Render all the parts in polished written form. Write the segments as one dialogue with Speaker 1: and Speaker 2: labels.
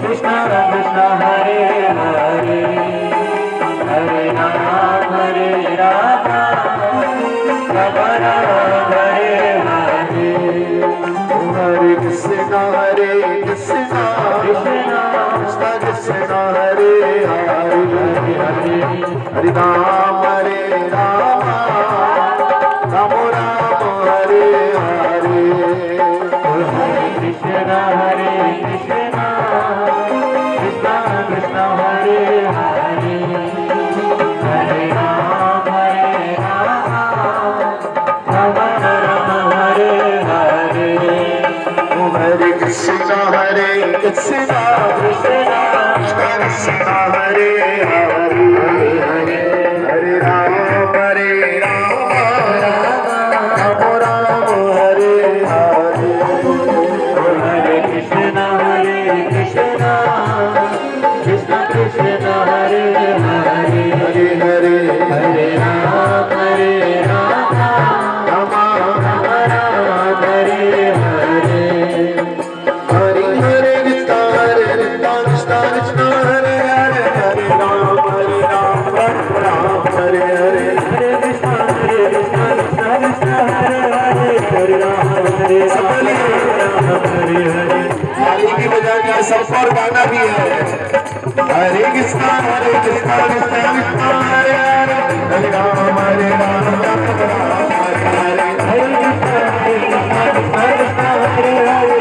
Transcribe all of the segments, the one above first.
Speaker 1: Krishna Krishna Hare Krishna Hare Hare Hare Ram Ram Ram Hare Hare
Speaker 2: Hare Krishna Krishna Krishna Hare Hare Hare Ram Ram Ram Hare Hare
Speaker 1: Hare Krishna Krishna Krishna Hare Hare Hare Ram Ram Ram Hare Hare
Speaker 2: Hare Krishna Krishna Krishna Hare Hare
Speaker 1: Hare Hare
Speaker 2: Hare Ram Ram Ram Hare Hare
Speaker 1: Hare Hare Krishna Krishna Krishna Hare Hare Hare Ram Ram Hare Hare
Speaker 2: Hare Krishna Krishna Krishna Hare Hare Hare Ram हरे राम हरे हरे
Speaker 1: ताली की बजा के सब और गाना भी है। हरे कृष्णा कृष्ण कृष्ण हरे हरे हरे राम राम हरे हरे
Speaker 2: हरे कृष्ण कृष्ण हरे हरे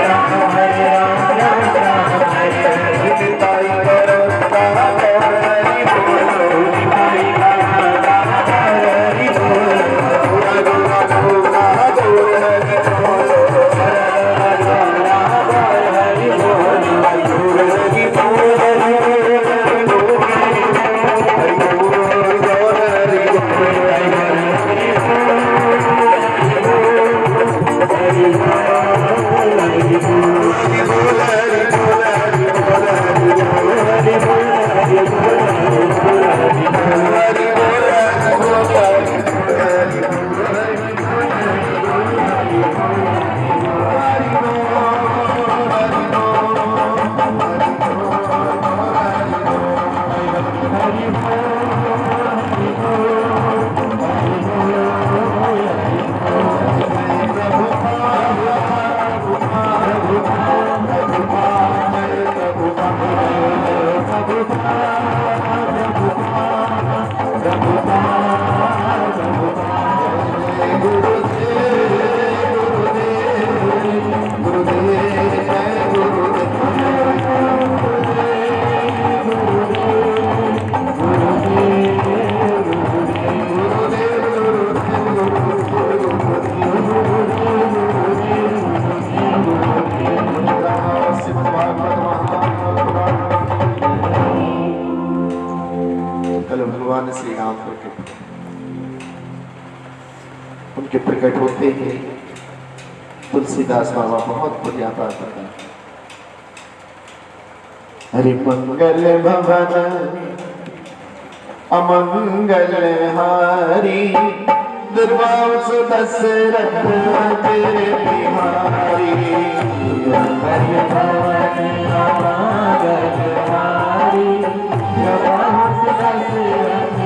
Speaker 2: राम हरे राम हरे हरे
Speaker 1: ताई करो हरि बोलो
Speaker 2: हरि बोल
Speaker 1: गोरा गोरा गोरा हरि बोलो
Speaker 2: हरि बोल
Speaker 1: हरि बोल भगवान श्री राम उनके प्रकट होते ही तुलसीदास बाबा बहुत बढ़िया बात बताते। हरि मंगल भवन अमंगल हारी दुर्वास दशरथ तेरे बिहारी
Speaker 2: हरि भवन अमंगल हारी दुर्वास दशरथ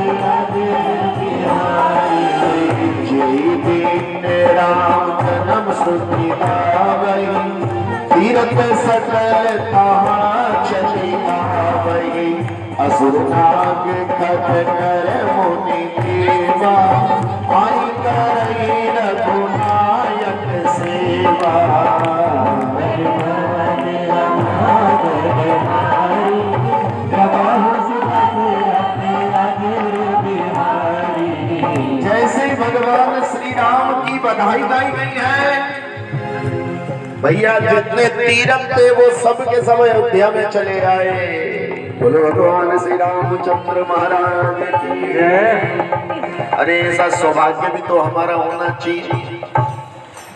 Speaker 2: तेरे बिहारी
Speaker 1: जय दीन राम जन्म श्रुति गावई तीरथ सकल तहाँ चली आवई असुर नाग खट कर मुनि देवा आई करई रघुनायक सेवा
Speaker 2: हरि भवन अमंगल हारी दुर्वास दशरथ तेरे बिहारी
Speaker 1: जैसे भगवान श्री राम की बधाई गाई गई है भैया जितने तीरथ थे वो सब के सब अयोध्या में चले आए। बोलो भगवान श्री रामचंद्र महाराज की जय। अरे ऐसा सौभाग्य भी तो हमारा होना चाहिए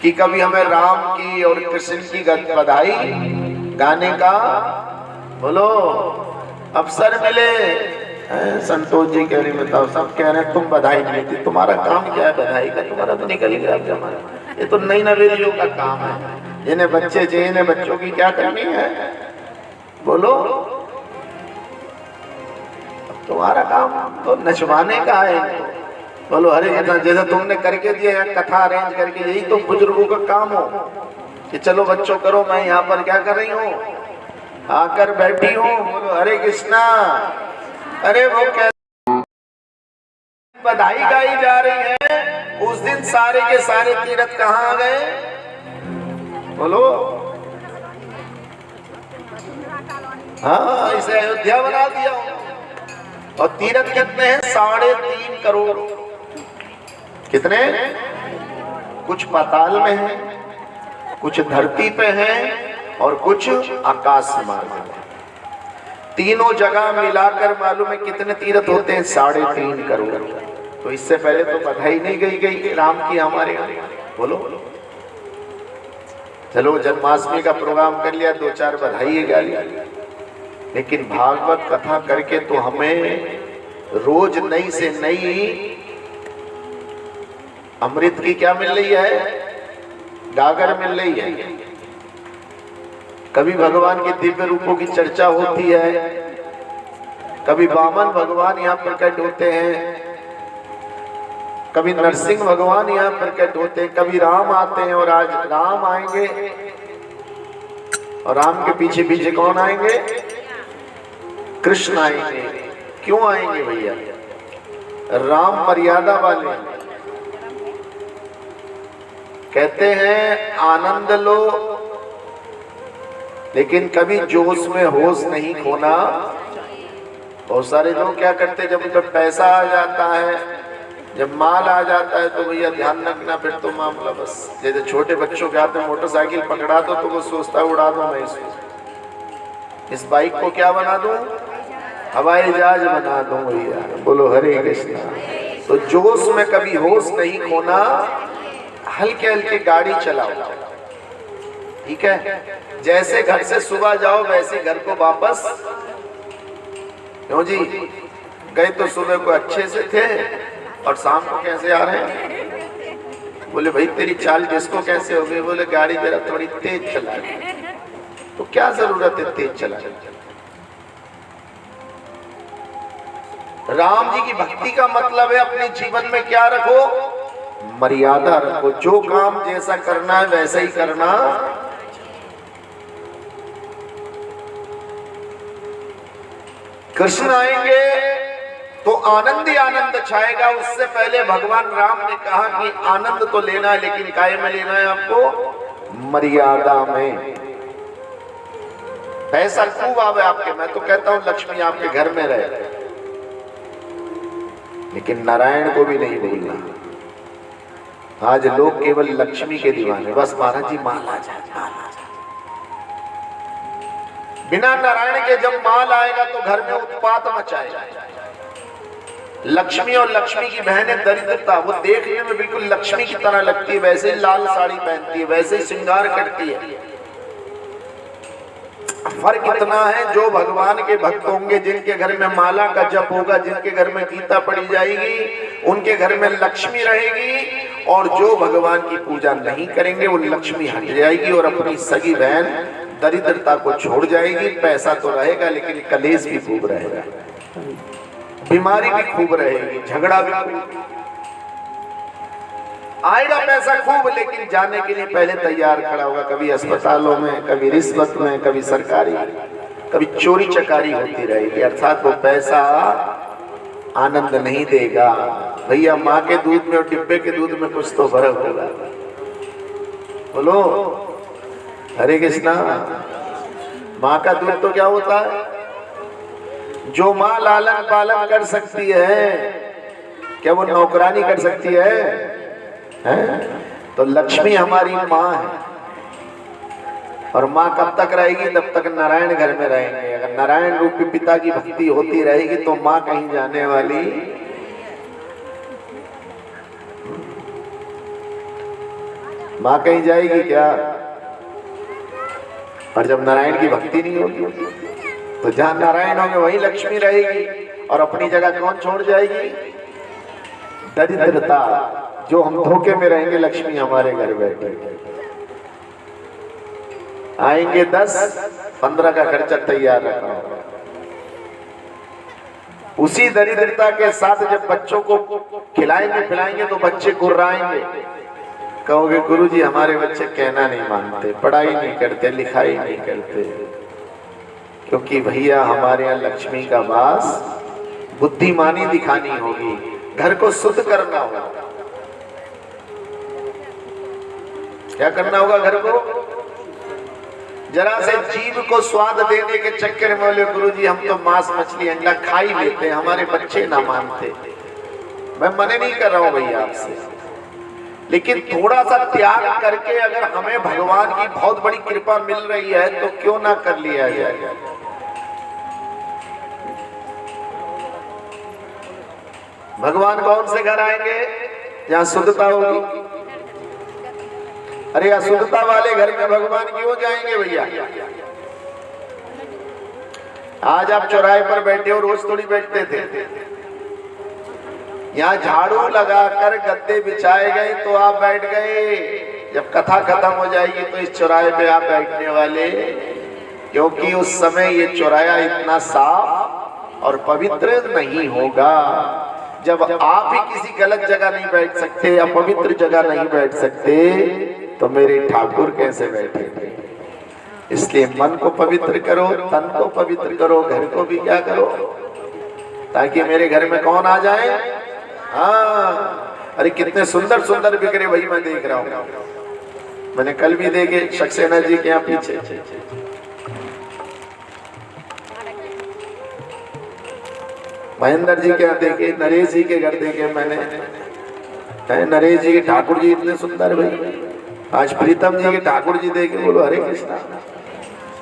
Speaker 1: कि कभी हमें राम की और कृष्ण की बधाई गाने का बोलो अवसर मिले। संतोष जी कह रहे बताओ सब कह रहे हैं तुम बधाई नहीं थी, तुम्हारा काम क्या है बधाई का? तुम्हारा तो निकल गया जमाना। ये तो नई नवेलियों का काम है। जिन्हें बच्चे चाहिए इन्हें बच्चों की क्या करनी है बोलो। तुम्हारा काम तो नचवाने का है इनको। बोलो हरे कृष्ण जैसे तुमने करके दिया या कथा अरेंज करके, यही तो बुजुर्गों का काम हो कि चलो बच्चों करो, मैं यहाँ पर क्या कर रही हूँ आकर बैठी हूँ, बोलो हरे कृष्णा। अरे वो बधाई गाई जा रही है, उस दिन सारे के सारे तीर्थ कहाँ आ गए? बोलो। हाँ, इसे अयोध्या बना दिया। और तीर्थ कितने हैं? 3.5 करोड़। कितने? कुछ पाताल में है, कुछ धरती पे है और कुछ आकाश मार्ग में। तीनों जगह मिलाकर मालूम है कितने तीर्थ होते हैं? 3.5 करोड़। तो इससे पहले तो बधाई नहीं गई राम की हमारे यहाँ। बोलो। चलो जन्माष्टमी का प्रोग्राम कर लिया, 2-4 बधाई गा लिया, लेकिन भागवत कथा करके तो हमें रोज नई से नई अमृत की क्या मिल रही है? गागर मिल रही है। कभी भगवान के दिव्य रूपों की चर्चा होती है, कभी वामन भगवान यहाँ प्रकट होते हैं, कभी नरसिंह भगवान यहाँ प्रकट होते हैं, कभी राम आते हैं। और आज राम आएंगे, और राम के पीछे पीछे कौन आएंगे? कृष्ण आएंगे। क्यों आएंगे भैया? राम मर्यादा वाले, कहते हैं आनंद लो लेकिन कभी जोश में होश नहीं खोना। बहुत सारे लोग क्या करते हैं, जब उनका पैसा आ जाता है, जब माल आ जाता है, तो भैया ध्यान रखना, फिर तो मामला बस। जैसे छोटे बच्चों के हाथ में मोटरसाइकिल पकड़ा दो तो वो सोचता है उड़ा दो मैं इसको, इस बाइक को क्या बना दूं? हवाई जहाज बना दूं भैया। बोलो हरे कृष्णा। तो जोश में कभी होश नहीं खोना, हल्के हल्के गाड़ी चलाओ, ठीक है? जैसे घर से सुबह जाओ वैसे घर को वापस। क्यों जी? गए तो सुबह को अच्छे से थे और शाम को कैसे आ रहे हैं? बोले भाई तेरी चाल डिस्को कैसे हो गई? बोले गाड़ी जरा थोड़ी तेज चला। तो क्या जरूरत है तेज चलाने? राम जी की भक्ति का मतलब है अपने जीवन में क्या रखो? मर्यादा रखो। जो काम जैसा करना है वैसा ही करना। कृष्ण आएंगे तो आनंद ही आनंद छाएगा। उससे पहले भगवान राम ने कहा कि आनंद तो लेना है, लेकिन काय में लेना है आपको? मर्यादा में। पैसा खूब आवे आपके, मैं तो कहता हूं लक्ष्मी आपके घर में रहे, लेकिन नारायण को भी नहीं भूलना। आज लोग केवल लक्ष्मी के दीवाने, बस महाराज जी माल आ जाए, माल आ जाए। बिना नारायण के जब माल आएगा तो घर में उत्पात मचाएगा। लक्ष्मी और लक्ष्मी की बहनें दरिद्रता, वो देखने में बिल्कुल लक्ष्मी की तरह लगती है, वैसे ही लाल साड़ी पहनती है, वैसे ही श्रृंगार करती है। फर्क इतना है, जो भगवान के भक्त होंगे, जिनके घर में माला का जप होगा, जिनके घर में गीता पढ़ी जाएगी, उनके घर में लक्ष्मी रहेगी। और जो भगवान की पूजा नहीं करेंगे वो लक्ष्मी हट जाएगी और अपनी सगी बहन दरिद्रता को छोड़ जाएगी। पैसा तो रहेगा लेकिन कलेश भी खूब रहेगा, बीमारी भी खूब रहेगी, झगड़ा भी खूब आएगा। पैसा खूब, लेकिन जाने के लिए पहले तैयार खड़ा होगा। कभी अस्पतालों में, कभी रिश्वत में, कभी सरकारी, कभी चोरी चकारी होती रहेगी। अर्थात वो पैसा आनंद नहीं देगा। भैया माँ के दूध में और डिब्बे के दूध में कुछ तो फर्क होगा। बोलो हरे कृष्णा। माँ का दूध तो क्या होता है? जो माँ लालन पालन कर सकती है, क्या वो नौकरानी कर सकती है? तो लक्ष्मी हमारी माँ है, और माँ कब तक रहेगी? तब तक नारायण घर में रहेंगे। अगर नारायण रूपी पिता की भक्ति होती रहेगी तो माँ कहीं जाने वाली। माँ कहीं जाएगी क्या? और जब नारायण की भक्ति नहीं होगी तो जहां नारायण होंगे वहीं लक्ष्मी रहेगी, और अपनी जगह कौन छोड़ जाएगी? दरिद्रता। जो हम धोखे में रहेंगे, लक्ष्मी हमारे घर बैठे। आएंगे 10-15 का खर्चा तैयार रखा होगा। उसी दरिद्रता के साथ जब बच्चों को खिलाएंगे पिलाएंगे तो बच्चे गुर्राएंगे। कहोगे गुरुजी हमारे बच्चे कहना नहीं मानते, पढ़ाई नहीं करते, लिखाई नहीं करते, क्योंकि भैया हमारे यहाँ लक्ष्मी का वास बुद्धिमानी दिखानी होगी, घर को शुद्ध करना होगा। क्या करना होगा? घर को जरा से जीव को स्वाद देने के चक्कर में बोले गुरुजी हम तो मांस मछली अंडा खा ही लेते हैं, हमारे बच्चे ना मानते। मैं मने नहीं कर रहा हूं भैया आपसे, लेकिन थोड़ा सा त्याग करके अगर हमें भगवान की बहुत बड़ी कृपा मिल रही है तो क्यों ना कर लिया जाए। भगवान कौन से घर आएंगे? जहां शुद्धता होगी। अरे अशुद्धता वाले घर में भगवान क्यों जाएंगे भैया? आज आप चौराहे पर बैठे हो, रोज थोड़ी बैठते थे। यहाँ झाड़ू लगाकर गद्दे बिछाए गए तो आप बैठ गए। जब कथा खत्म हो जाएगी तो इस चौराहे पे आप बैठने वाले, क्योंकि उस समय ये चौराहा इतना साफ और पवित्र नहीं होगा। जब आप ही किसी गलत जगह नहीं बैठ सकते या पवित्र जगह नहीं बैठ सकते तो मेरे ठाकुर कैसे बैठेंगे? इसलिए मन को पवित्र करो, तन को पवित्र करो, घर को भी क्या करो, ताकि मेरे घर में कौन आ जाए। हाँ, अरे कितने सुंदर सुंदर बिगड़े भाई मैं देख रहा हूँ। मैंने कल भी देखे सक्सेना जी के यहाँ पीछे, महेंद्र जी के यहाँ देखे, नरेश जी के घर देखे मैंने। नरेश जी के ठाकुर जी इतने सुंदर भाई। आज प्रीतम जी के ठाकुर जी देखे, बोलो हरे कृष्णा।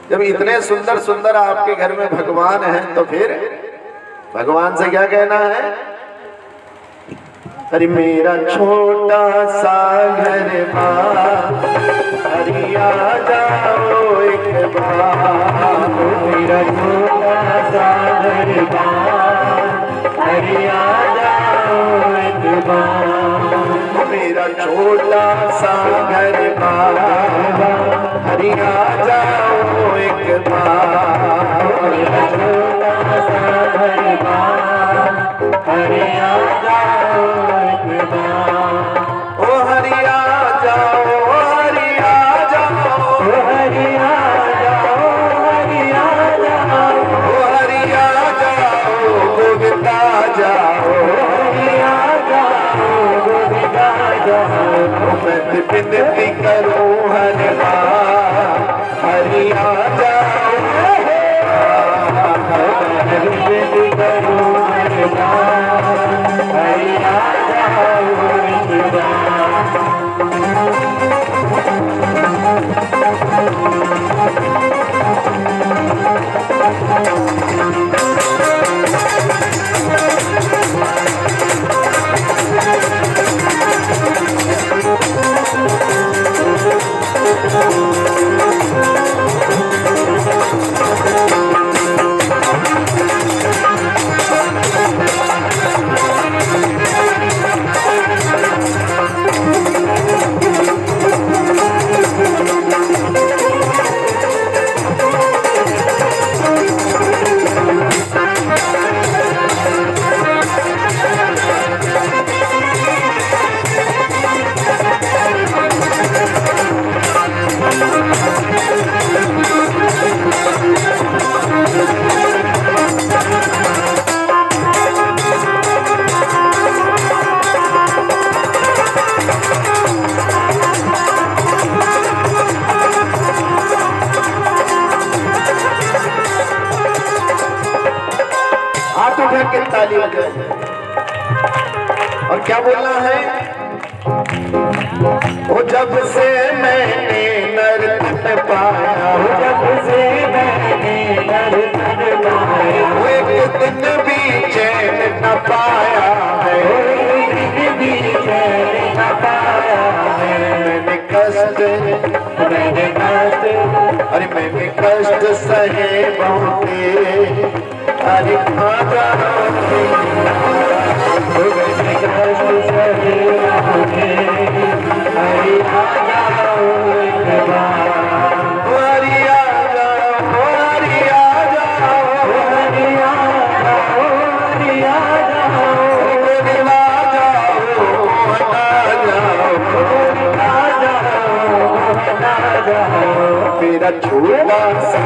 Speaker 1: जब इतने सुंदर सुंदर आपके घर में भगवान हैं तो फिर भगवान से क्या कहना है? अरे मेरा छोटा सा घर माँ, अरे आ जाओ एक बार। मेरा छोटा सा घर माँ, अरे आ जाओ एक बार। मेरा छोटा सा घर बाबा, हरि आ जाओ एक बार। मेरा छोटा सा घर बाबा, हरि आ जाओ एक बार। ओ हरि आ जाओ, हरि आ जाओ, हरि आ जाओ, हरि आ जाओ, हरि आ जाओ, गोविंदा जाओ, हरि आ जाओ, गोविंदा जाओ। मैं विनती करूं हरि हरि आ जाओ, विनती करूं हरि हरि आ जाओ। के ताली बजाए और क्या बोलना है? वो जब से मैंने नर्तन पाया, वो जब से मैंने नर्तन पाया, वो एक दिन भी चैन न पाया है, एक दिन भी चैन न पाया है। मैंने कष्ट अरे मैंने कष्ट सहे बहुते, अरे खाजा कष्ट सहे बहुते, अरे खाजा मेरा छोटा सा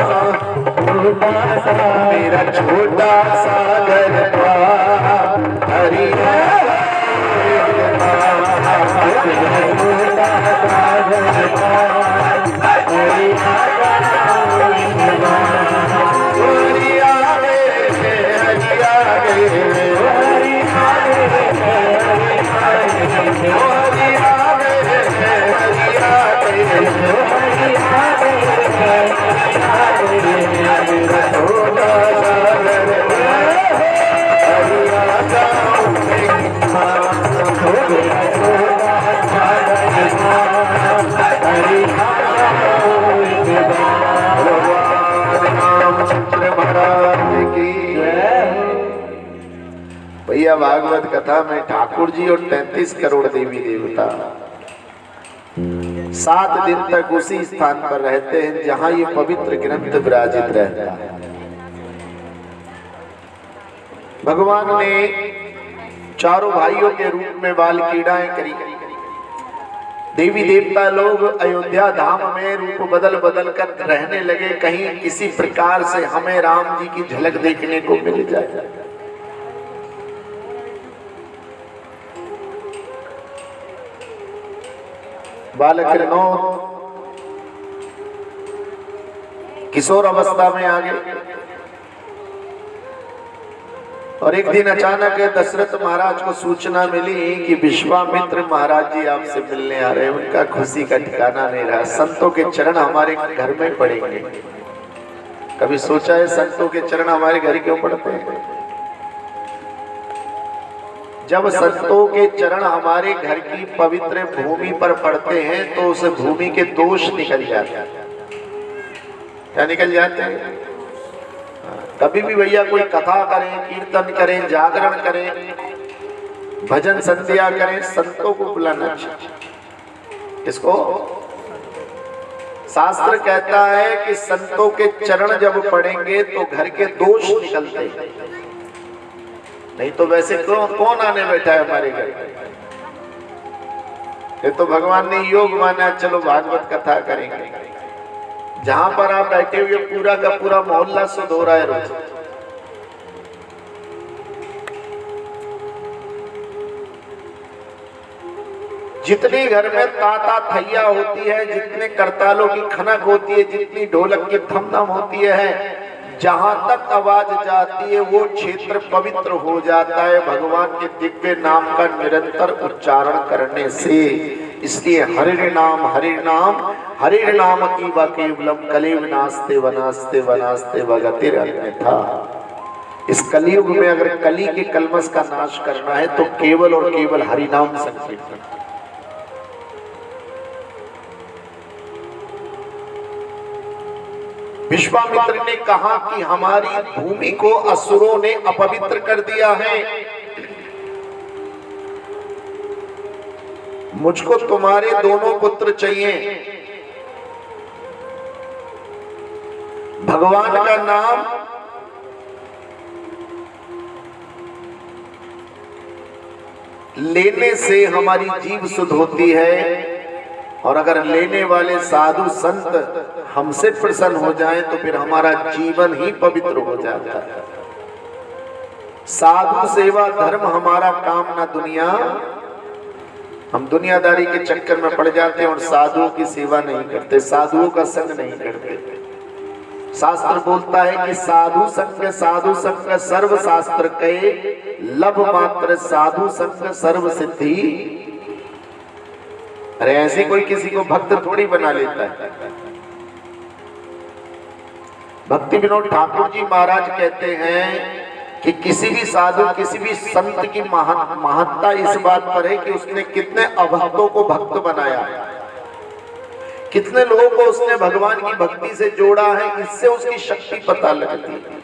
Speaker 2: छोटा सा
Speaker 1: मेरा छोटा सा घर द्वार हरि भैया भागवत कथा में ठाकुर जी और 33 करोड़ देवी देवता 7 दिन तक उसी स्थान पर रहते हैं जहां ये पवित्र ग्रंथ विराजित रहता है। भगवान ने चारों भाइयों के रूप में बाल क्रीड़ाएं करी। देवी देवता लोग अयोध्या धाम में रूप बदल बदल कर रहने लगे, कहीं किसी प्रकार से हमें राम जी की झलक देखने को मिल जाए। बालक नौ किशोर अवस्था में आ गए और एक दिन अचानक दशरथ महाराज को सूचना मिली कि विश्वामित्र महाराज जी आपसे मिलने आ रहे हैं। उनका खुशी का ठिकाना नहीं रहा। संतों के चरण हमारे घर में पड़ेंगे। कभी सोचा है संतों के चरण हमारे घर क्यों पड़ते हैं? जब संतों के चरण हमारे घर की पवित्र भूमि पर पड़ते हैं तो उस भूमि के दोष निकल जाते हैं। क्या निकल जाते हैं? कभी भी भैया कोई कथा करें, कीर्तन करें, जागरण करें, भजन संध्या करें, संतों को बुलाना चाहिए। इसको शास्त्र कहता है कि संतों के चरण जब पड़ेंगे तो घर के दोष निकलते हैं। नहीं तो वैसे कौन आने बैठा है हमारे घर? ये तो भगवान ने योग माना, चलो भागवत कथा करेंगे। जहां पर आप बैठे हुए पूरा का पूरा मोहल्ला शुद्ध हो रहा है रोज। जितनी घर में ताता थैया होती है, जितने करतालों की खनक होती है, जितनी ढोलक की थमथम होती है, जहां तक आवाज जाती है वो क्षेत्र पवित्र हो जाता है भगवान के दिव्य नाम का निरंतर उच्चारण करने से। इसलिए हरि नाम की वा केवलम कलेव नास्ते वनास्ते वनास्ते वगतिर अन्यथा। इस कलयुग में अगर कली के कलमस का नाश करना है तो केवल और केवल हरि नाम संकीर्तन। विश्वामित्र ने कहा कि हमारी भूमि को असुरों ने अपवित्र कर दिया है, मुझको तुम्हारे दोनों पुत्र चाहिए। भगवान का नाम लेने से हमारी जीव शुद्ध होती है, और अगर लेने वाले साधु संत हमसे प्रसन्न हो जाएं तो फिर हमारा जीवन ही पवित्र हो जाता है। साधु सेवा धर्म हमारा काम ना दुनिया। हम दुनियादारी के चक्कर में पड़ जाते हैं और साधुओं की सेवा नहीं करते, साधुओं का संग नहीं करते। शास्त्र बोलता है कि साधु संग सर्व शास्त्र कहे, लब मात्र साधु संग सर्व सिद्धि। अरे ऐसे कोई किसी को भक्त थोड़ी बना लेता है। भक्ति विनोद ठाकुर जी महाराज कहते हैं कि किसी भी साधु, किसी भी संत की महत्ता इस बात पर है कि उसने कितने अभक्तों को भक्त बनाया, कितने लोगों को उसने भगवान की भक्ति से जोड़ा है। इससे उसकी शक्ति पता लगती है।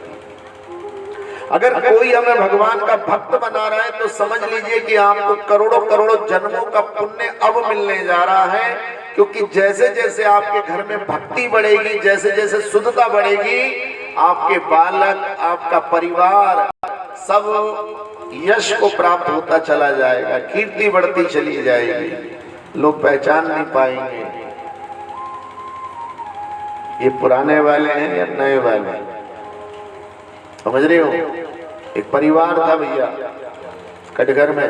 Speaker 1: अगर कोई हमें भगवान का भक्त बना रहा है तो समझ लीजिए कि आपको करोड़ों करोड़ों जन्मों का पुण्य अब मिलने जा रहा है, क्योंकि जैसे जैसे आपके घर में भक्ति बढ़ेगी, जैसे जैसे शुद्धता बढ़ेगी, आपके बालक, आपका परिवार सब यश को प्राप्त होता चला जाएगा, कीर्ति बढ़ती चली जाएगी, लोग पहचान नहीं पाएंगे ये पुराने वाले हैं या नए वाले। समझ रहे हो? एक परिवार था भैया कटघर में,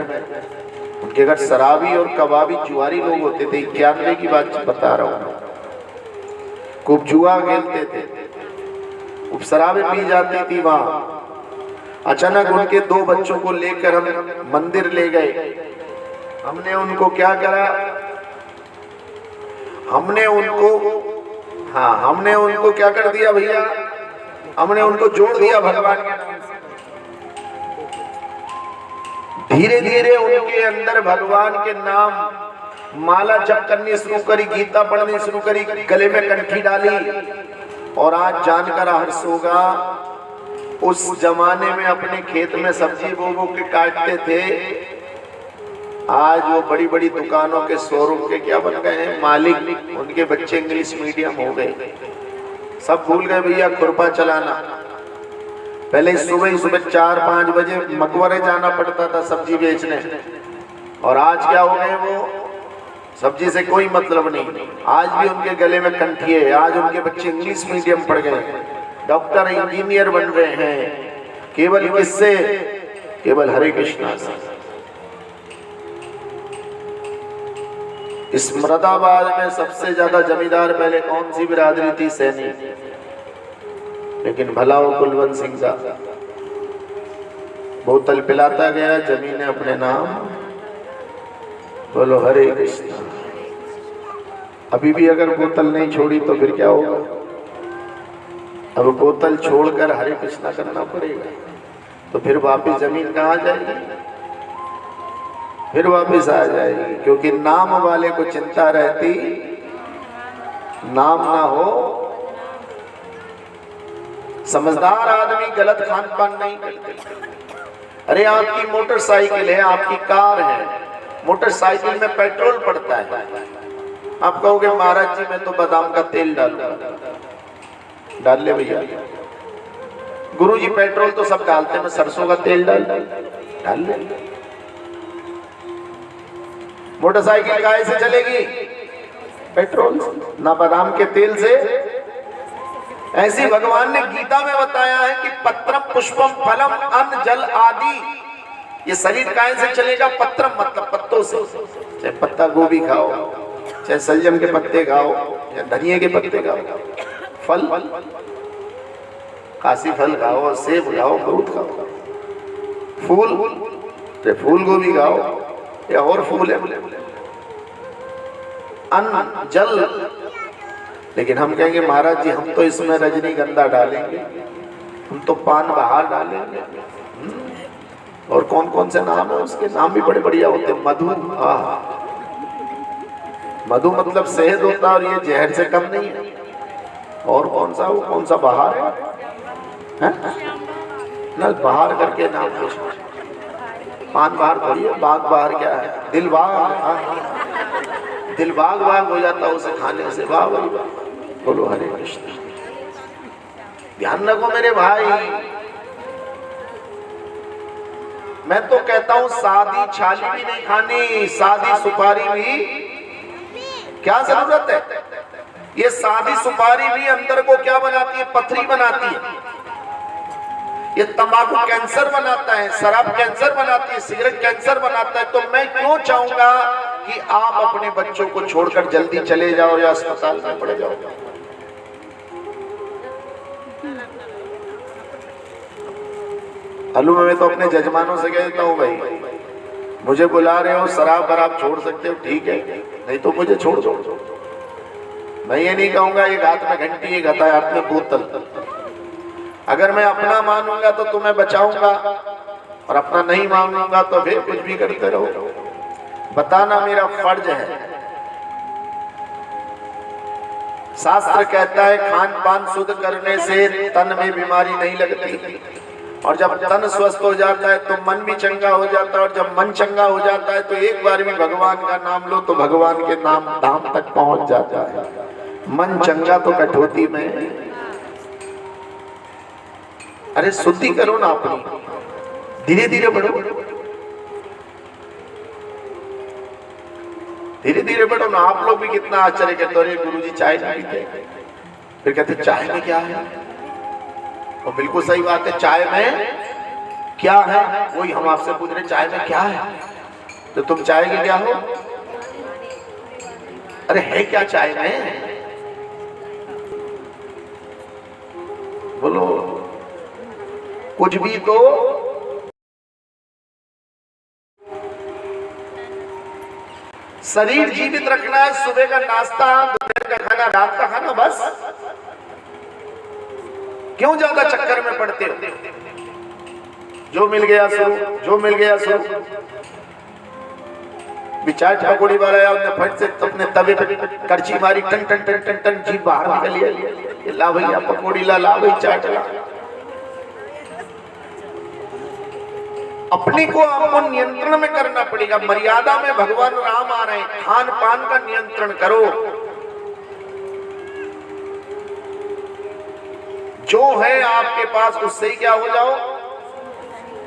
Speaker 1: उनके घर शराबी और कबाबी जुआरी लोग होते थे। 91 की बात बता रहा हूँ। खूब जुआ खेलते थे, खूब शराबें पी जाती थी वहां। अचानक उनके 2 बच्चों को लेकर हम मंदिर ले गए। हमने उनको क्या करा, हमने उनको क्या कर दिया भैया, हमने उनको जोड़ दिया भगवान के नाम से। धीरे धीरे उनके अंदर भगवान के नाम माला जप करनी शुरू करी, गीता पढ़नी शुरू करी, गले में कंठी डाली। और आज जानकर हर्ष होगा, उस जमाने में अपने खेत में सब्जी बो के काटते थे, आज वो बड़ी बड़ी दुकानों के शोरूम के क्या बन गए हैं मालिक। उनके बच्चे इंग्लिश मीडियम हो गए, सब भूल गए भैया खुरपा चलाना। पहले सुबह 4-5 बजे मकबरे जाना पड़ता था सब्जी बेचने, और आज क्या हो गए, वो सब्जी से कोई मतलब नहीं। आज भी उनके गले में कंठी है। आज उनके बच्चे इंग्लिश मीडियम पढ़ गए, डॉक्टर इंजीनियर बन रहे हैं। केवल किससे? केवल हरे कृष्णा से। इस मुरादाबाद में सबसे ज्यादा जमींदार पहले कौन सी बिरादरी थी? सैनी। लेकिन भला हो कुलवंत सिंह का बोतल पिलाता गया, जमीनें अपने नाम। बोलो हरे कृष्ण। अभी भी अगर बोतल नहीं छोड़ी तो फिर क्या होगा? अब बोतल छोड़कर हरे कृष्णा करना पड़ेगा, तो फिर वापिस जमीन कहाँ जाएगी? फिर वापिस आ जाएगी, क्योंकि नाम वाले को चिंता रहती, नाम ना हो। समझदार आदमी गलत खान पान नहीं करते। अरे आपकी मोटरसाइकिल है, आपकी कार है, मोटरसाइकिल में पेट्रोल पड़ता है। आप कहोगे महाराज जी मैं तो बादाम का तेल डालूंगा। डाल ले भैया। गुरु जी पेट्रोल तो सब डालते हैं, मैं सरसों का तेल डाल ले। मोटरसाइकिल गाय से चलेगी? पेट्रोल ना बादाम के तेल से। ऐसी भगवान ने गीता में बताया है कि पत्रम पुष्पम फलम अन्न जल आदि, ये शरीर काय से चलेगा? पत्रम मतलब पत्तों से। चाहे पत्ता गोभी खाओ, चाहे सलजम के पत्ते खाओ, या धनिया के पत्ते खाओ, फल काशी फल खाओ, सेब खाओ, फ्रूट खाओ, फूल गोभी खाओ, या और फूल है, अन्न जल। लेकिन हम कहेंगे महाराज जी हम तो इसमें रजनीगंधा डालेंगे, हम तो पान बहार डालेंगे, और कौन कौन से नाम है उसके? नाम भी बड़े बढ़िया होते हैं। मधु, मधु मतलब शहद होता है, और ये जहर से कम नहीं है। और कौन सा? वो कौन सा बहार है ना? बहार करके नाम कुछ, पान बहार थोड़ी है, बाग बहार क्या है? दिल बाग हो जाता है उसे खाने से। वाह भाई वाह। बोलो हरे कृष्ण। ध्यान रखो मेरे भाई, मैं तो कहता हूं सादी छाली भी नहीं खानी, सादी सुपारी भी क्या जरूरत है? ये सादी सुपारी भी अंदर को क्या बनाती है? पथरी बनाती है। ये तंबाकू कैंसर बनाता है, शराब कैंसर बनाती है, सिगरेट कैंसर बनाता है। तो मैं क्यों चाहूंगा कि आप अपने बच्चों को छोड़कर जल्दी चले जाओ या अस्पताल में पड़ जाओ। अलू में मैं तो अपने जजमानों से कहता हूँ भाई मुझे बुला रहे हो, शराब बराब छोड़ सकते हो ठीक है, नहीं तो मुझे छोड़ दो। मैं ये नहीं कहूंगा एक हाथ में घंटी एक हाथ में बोतल। अगर मैं अपना मानूंगा तो तुम्हें बचाऊंगा, और अपना नहीं मानूंगा तो फिर कुछ भी करते रहो। बताना मेरा फर्ज है। शास्त्र कहता है खान पान शुद्ध करने से तन में बीमारी नहीं लगती, और जब तन स्वस्थ हो जाता है तो मन भी चंगा हो जाता है, और जब मन चंगा हो जाता है तो एक बार भी भगवान का नाम लो तो भगवान के नाम धाम तक पहुंच जाता है। मन चंगा तो कठौती में। अरे शुद्धि करो ना अपनी, धीरे धीरे बढ़ो, धीरे धीरे बढ़ो ना। आप लोग भी कितना आश्चर्य करते हो, गुरु जी चाय नहीं पीते, फिर कहते चाय में क्या है? और बिल्कुल सही बात है, चाय में क्या है वही हम आपसे पूछ रहे, चाय में क्या है? तो तुम चाय के क्या हो? अरे है क्या चाय में? बोलो कुछ भी तो। शरीर जीवित रखना है, सुबह का नाश्ता, दोपहर का खाना, रात का खाना, बस। क्यों ज्यादा चक्कर में पड़ते हो? जो मिल गया शुरू, जो मिल गया शुरू। चाट पकौड़ी वाला आया, उसने फट से अपने तवे पे करछी मारी, टन टन टन टन टन, जीभ बाहर निकली, ला भैया पकौड़ी ला, ला भाई चाट ला। अपने को आपको नियंत्रण में करना पड़ेगा। मर्यादा में भगवान राम आ रहे हैं, खान पान का नियंत्रण करो। जो है आपके पास उससे ही क्या हो जाओ,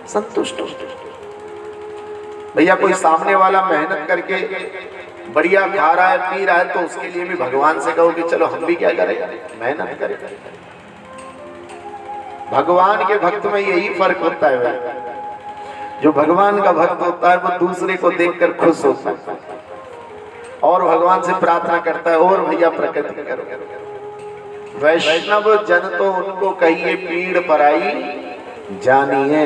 Speaker 1: संतुष्ट हो। भैया कोई सामने वाला मेहनत करके बढ़िया खा रहा है, पी रहा है, तो उसके लिए भी भगवान से कहो कि चलो हम भी क्या करें, मेहनत करें। भगवान के भक्त में यही फर्क होता है भाई। जो भगवान का भक्त होता है वो दूसरे को देखकर खुश होता है और भगवान से प्रार्थना करता है, और भैया प्रकृति करो। वैष्णव जन तो उनको कहिए पीड़ पराई जानिए,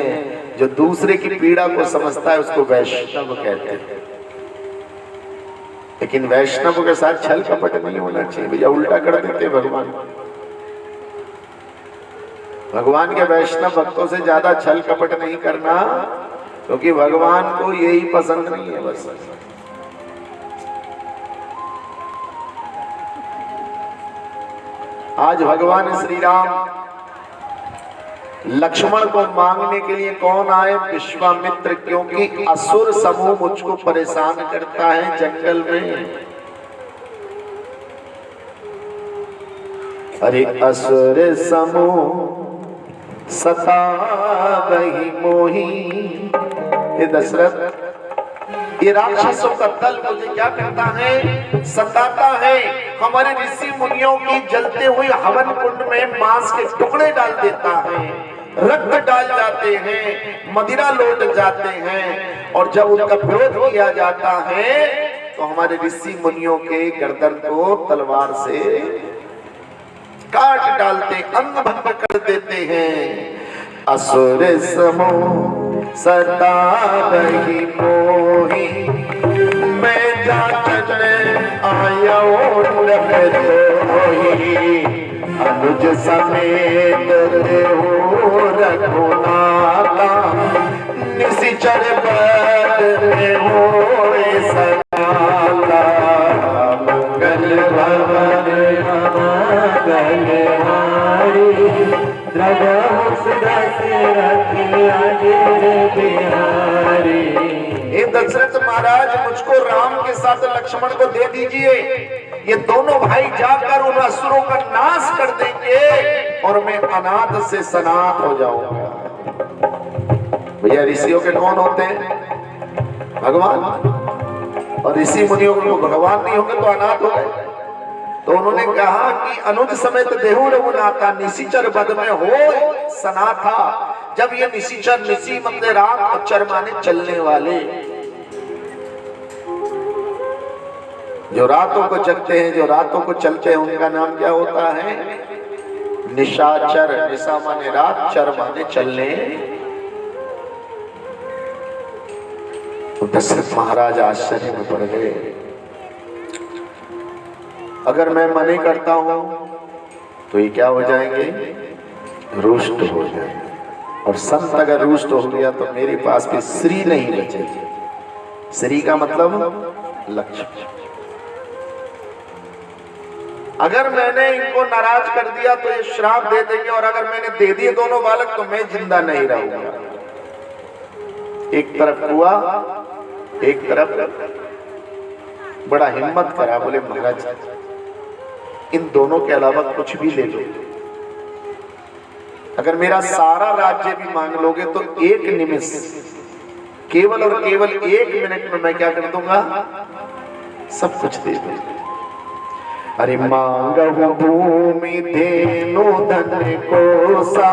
Speaker 1: जो दूसरे की पीड़ा को समझता है उसको वैष्णव कहते हैं। लेकिन वैष्णव के साथ छल कपट नहीं होना चाहिए भैया, उल्टा कर देते भगवान। भगवान के वैष्णव भक्तों से ज्यादा छल कपट नहीं करना, क्योंकि भगवान को यही पसंद नहीं है बस। आज भगवान श्री राम लक्ष्मण को मांगने के लिए कौन आए? विश्वामित्र, क्योंकि असुर समूह मुझको परेशान करता है जंगल में। अरे असुर समूह सतावहि मोही। ये दशरथ, ये राक्षसों का दल मुझे क्या करता है? सताता है। हमारे ऋषि मुनियों की जलते हुए हवन कुंड में मांस के टुकड़े डाल देता है, रक्त डाल जाते हैं, मदिरा लौट जाते हैं, और जब उनका विरोध किया जाता है तो हमारे ऋषि मुनियों के गर्दन को तलवार से काट डालते, अंग भंग कर देते हैं। असुर समूह सतावहि मोही, मैं जाचन आयो रखतोहि, अनुज समेत देहु रघुनाथा, निशिचर बद में होए सनाला, मंगल भवन दशरथ महाराज, मुझको राम के साथ लक्ष्मण को दे दीजिए। ये दोनों भाई जाकर उन असुरों का नाश कर देंगे और मैं अनाथ से सनाथ हो जाऊंगा। भैया ऋषियों के कौन होते हैं? भगवान। और ऋषि मुनियों को भगवान नहीं होंगे तो अनाथ हो गए। तो उन्होंने कहा कि अनुज समेत देहु रघुनाथा, निशिचर बद में हो सनाथा। जब ये निशिचर, निशि मतलब रात, और चर माने चलने वाले, जो रातों को जगते हैं, जो रातों को चलते हैं, उनका नाम क्या होता है? निशाचर। निशा माने रात, चर माने चलने। तो दशरथ महाराज आश्चर्य में पड़ गए। अगर मैं मना करता हूं तो ये क्या हो जाएंगे? रुष्ट हो जाएंगे। और संत अगर रुष्ट हो गया तो मेरे पास भी श्री नहीं बचेगी। श्री का मतलब लक्ष्मी। अगर मैंने इनको नाराज कर दिया तो ये श्राप दे देंगे, और अगर मैंने दे दिए दोनों बालक तो मैं जिंदा नहीं रहूंगा। एक तरफ हुआ, एक तरफ बड़ा हिम्मत करा, बोले महाराज इन दोनों के अलावा कुछ भी ले लो। अगर मेरा सारा राज्य भी मांग लोगे तो एक निमिष, केवल और केवल 1 मिनट में मैं क्या कर दूंगा? सब कुछ दे दूंगा। अरे मांगहु भूमि धेनु धन कोसा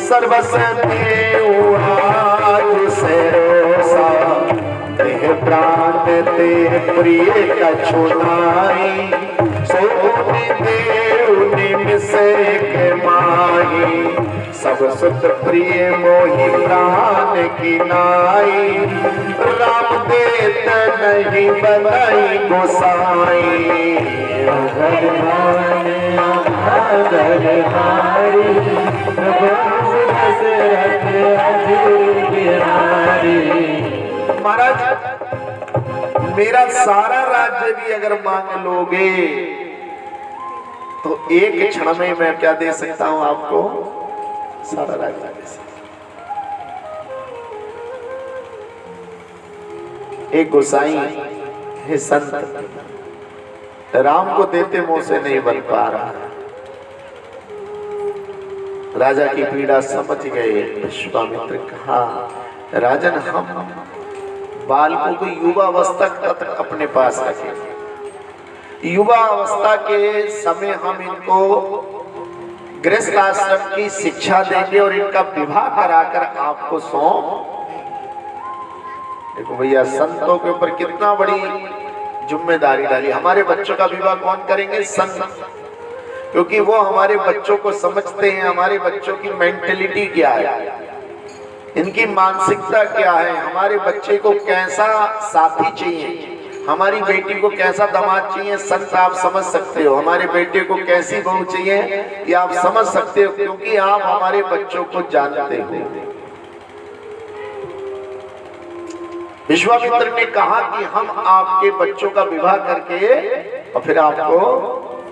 Speaker 1: सर्वस देऊ आज सरोसा देह प्राण ते प्रिय कछु नाई सोनि देव निमिष के माही सब सुत प्रिय मोहि प्राण की नाई राम देत नहीं बनाई गोसाई
Speaker 2: अगर हारी
Speaker 1: महाराज मेरा सारा राज्य भी अगर मांग लोगे तो एक क्षण में मैं क्या दे सकता हूं आपको? सारा राज्य दे सकता। एक गोसाई है संत राम को देते मुंह से नहीं बन पा रहा। राजा की पीड़ा समझ गए विश्वामित्र। कहा राजन हम बालकों को युवा अवस्था तक अपने पास रखें। युवा अवस्था के समय हम इनको गृहस्थ आश्रम की शिक्षा देंगे और इनका विवाह कराकर आपको सौंप। देखो भैया संतों के ऊपर कितना बड़ी जिम्मेदारी डाली। हमारे बच्चों का विवाह कौन करेंगे? संत, क्योंकि वो हमारे बच्चों को समझते हैं। हमारे बच्चों की मेंटेलिटी क्या है, इनकी मानसिकता क्या है, हमारे बच्चे को कैसा साथी चाहिए, हमारी बेटी को कैसा दामाद चाहिए। संत आप समझ सकते हो। हमारे बेटे को कैसी बहू चाहिए ये आप समझ सकते हो, क्योंकि आप हमारे बच्चों को जानते हो। विश्वामित्र ने कहा कि हम आपके बच्चों का विवाह करके और फिर आपको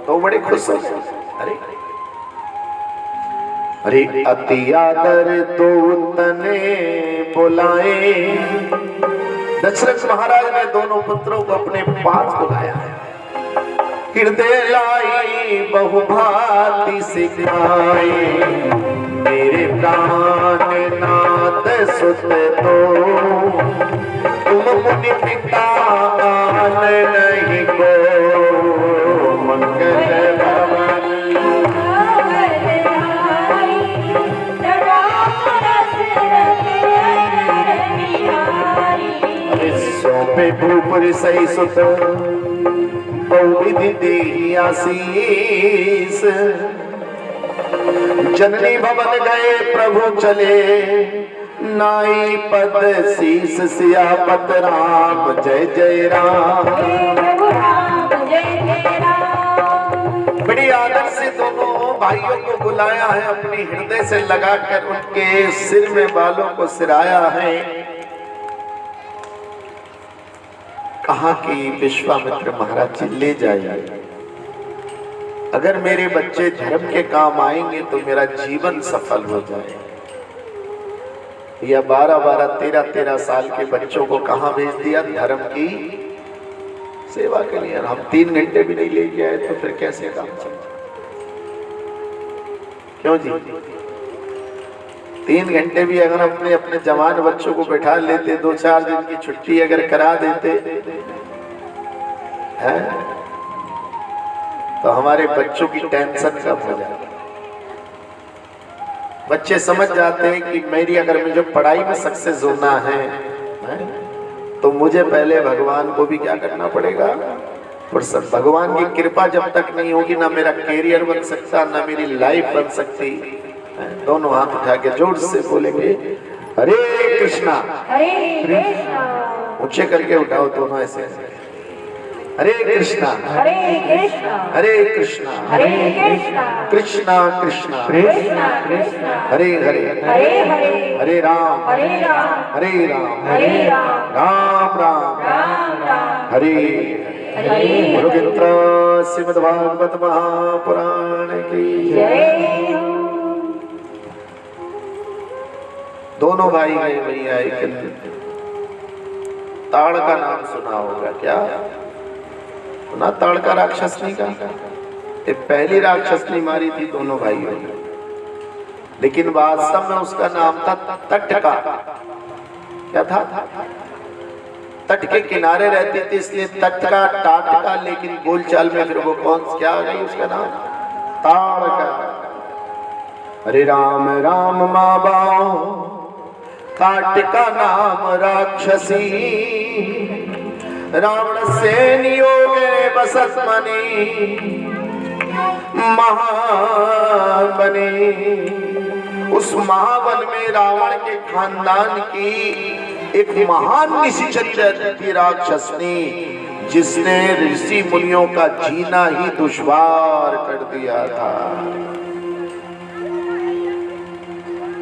Speaker 1: तो बड़े खुश हो। अरे अति आदर तो तने बुलाए। दशरथ महाराज ने दोनों पुत्रों को अपने पास बुलाया। हृदय लाई बहुभांति सिखाए। मेरे प्राण नाथ सुत तो तुम मुनि पिता आन नहीं को। मंगल भवन सौंपे भूपर सही सुत बहुविधि देहि आशीष। जननी भवन गए प्रभु चले नाई पद शीस सियापत राम जय जय राम। बड़ी आदर से दोनों भाइयों को बुलाया है, अपनी हृदय से लगाकर उनके सिर में बालों को सिराया है। कहा कि विश्वामित्र महाराज जी ले जाइए। अगर मेरे बच्चे धर्म के काम आएंगे तो मेरा जीवन सफल हो जाए। या 12-12, 13-13 साल के बच्चों को कहां भेज दिया? धर्म की सेवा के लिए। हम 3 घंटे भी नहीं लेके आए तो फिर कैसे काम चलता? क्यों जी? 3 घंटे भी अगर अपने अपने जवान बच्चों को बैठा लेते, 2-4 दिन की छुट्टी अगर करा देते हैं तो हमारे बच्चों की टेंशन कम हो जाती। बच्चे समझ जाते हैं कि मेरी अगर मुझे पढ़ाई में सक्सेस होना है तो मुझे पहले भगवान को भी क्या करना पड़ेगा? फुर्सत। भगवान की कृपा जब तक नहीं होगी ना मेरा कैरियर बन सकता, ना मेरी लाइफ बन सकती। दोनों हाथ उठा के जोर से बोलेंगे हरे कृष्णा। ऊंचे करके उठाओ दोनों ऐसे। हरे कृष्णा हरे कृष्णा हरे कृष्णा हरे कृष्णा कृष्णा कृष्णा कृष्णा कृष्णा हरे हरे हरे हरे हरे राम हरे राम राम राम हरे हरे। गुरुगिंद्र श्रीमद्भागवत महापुराण की जय। दोनों भाई गए भैया। एक ताड़ का नाम सुना होगा क्या? सुना ताड़ का राक्षसनी का? ये पहली राक्षसनी मारी थी दोनों भाइयों ने, लेकिन वास्तव में उसका नाम था तटका। क्या था? तट के किनारे रहती थी इसलिए तट का टाटका, लेकिन बोलचाल में फिर वो कौन क्या आ गई उसका नाम ताड़का। हरे राम राम माँ बाओ ताटका नाम राक्षसी, रावण से नियोगे बसत मनी महाबनी। उस महावन में रावण के खानदान की एक महान निशाचरी रहती थी राक्षसनी, जिसने ऋषि मुनियों का जीना ही दुश्वार कर दिया था।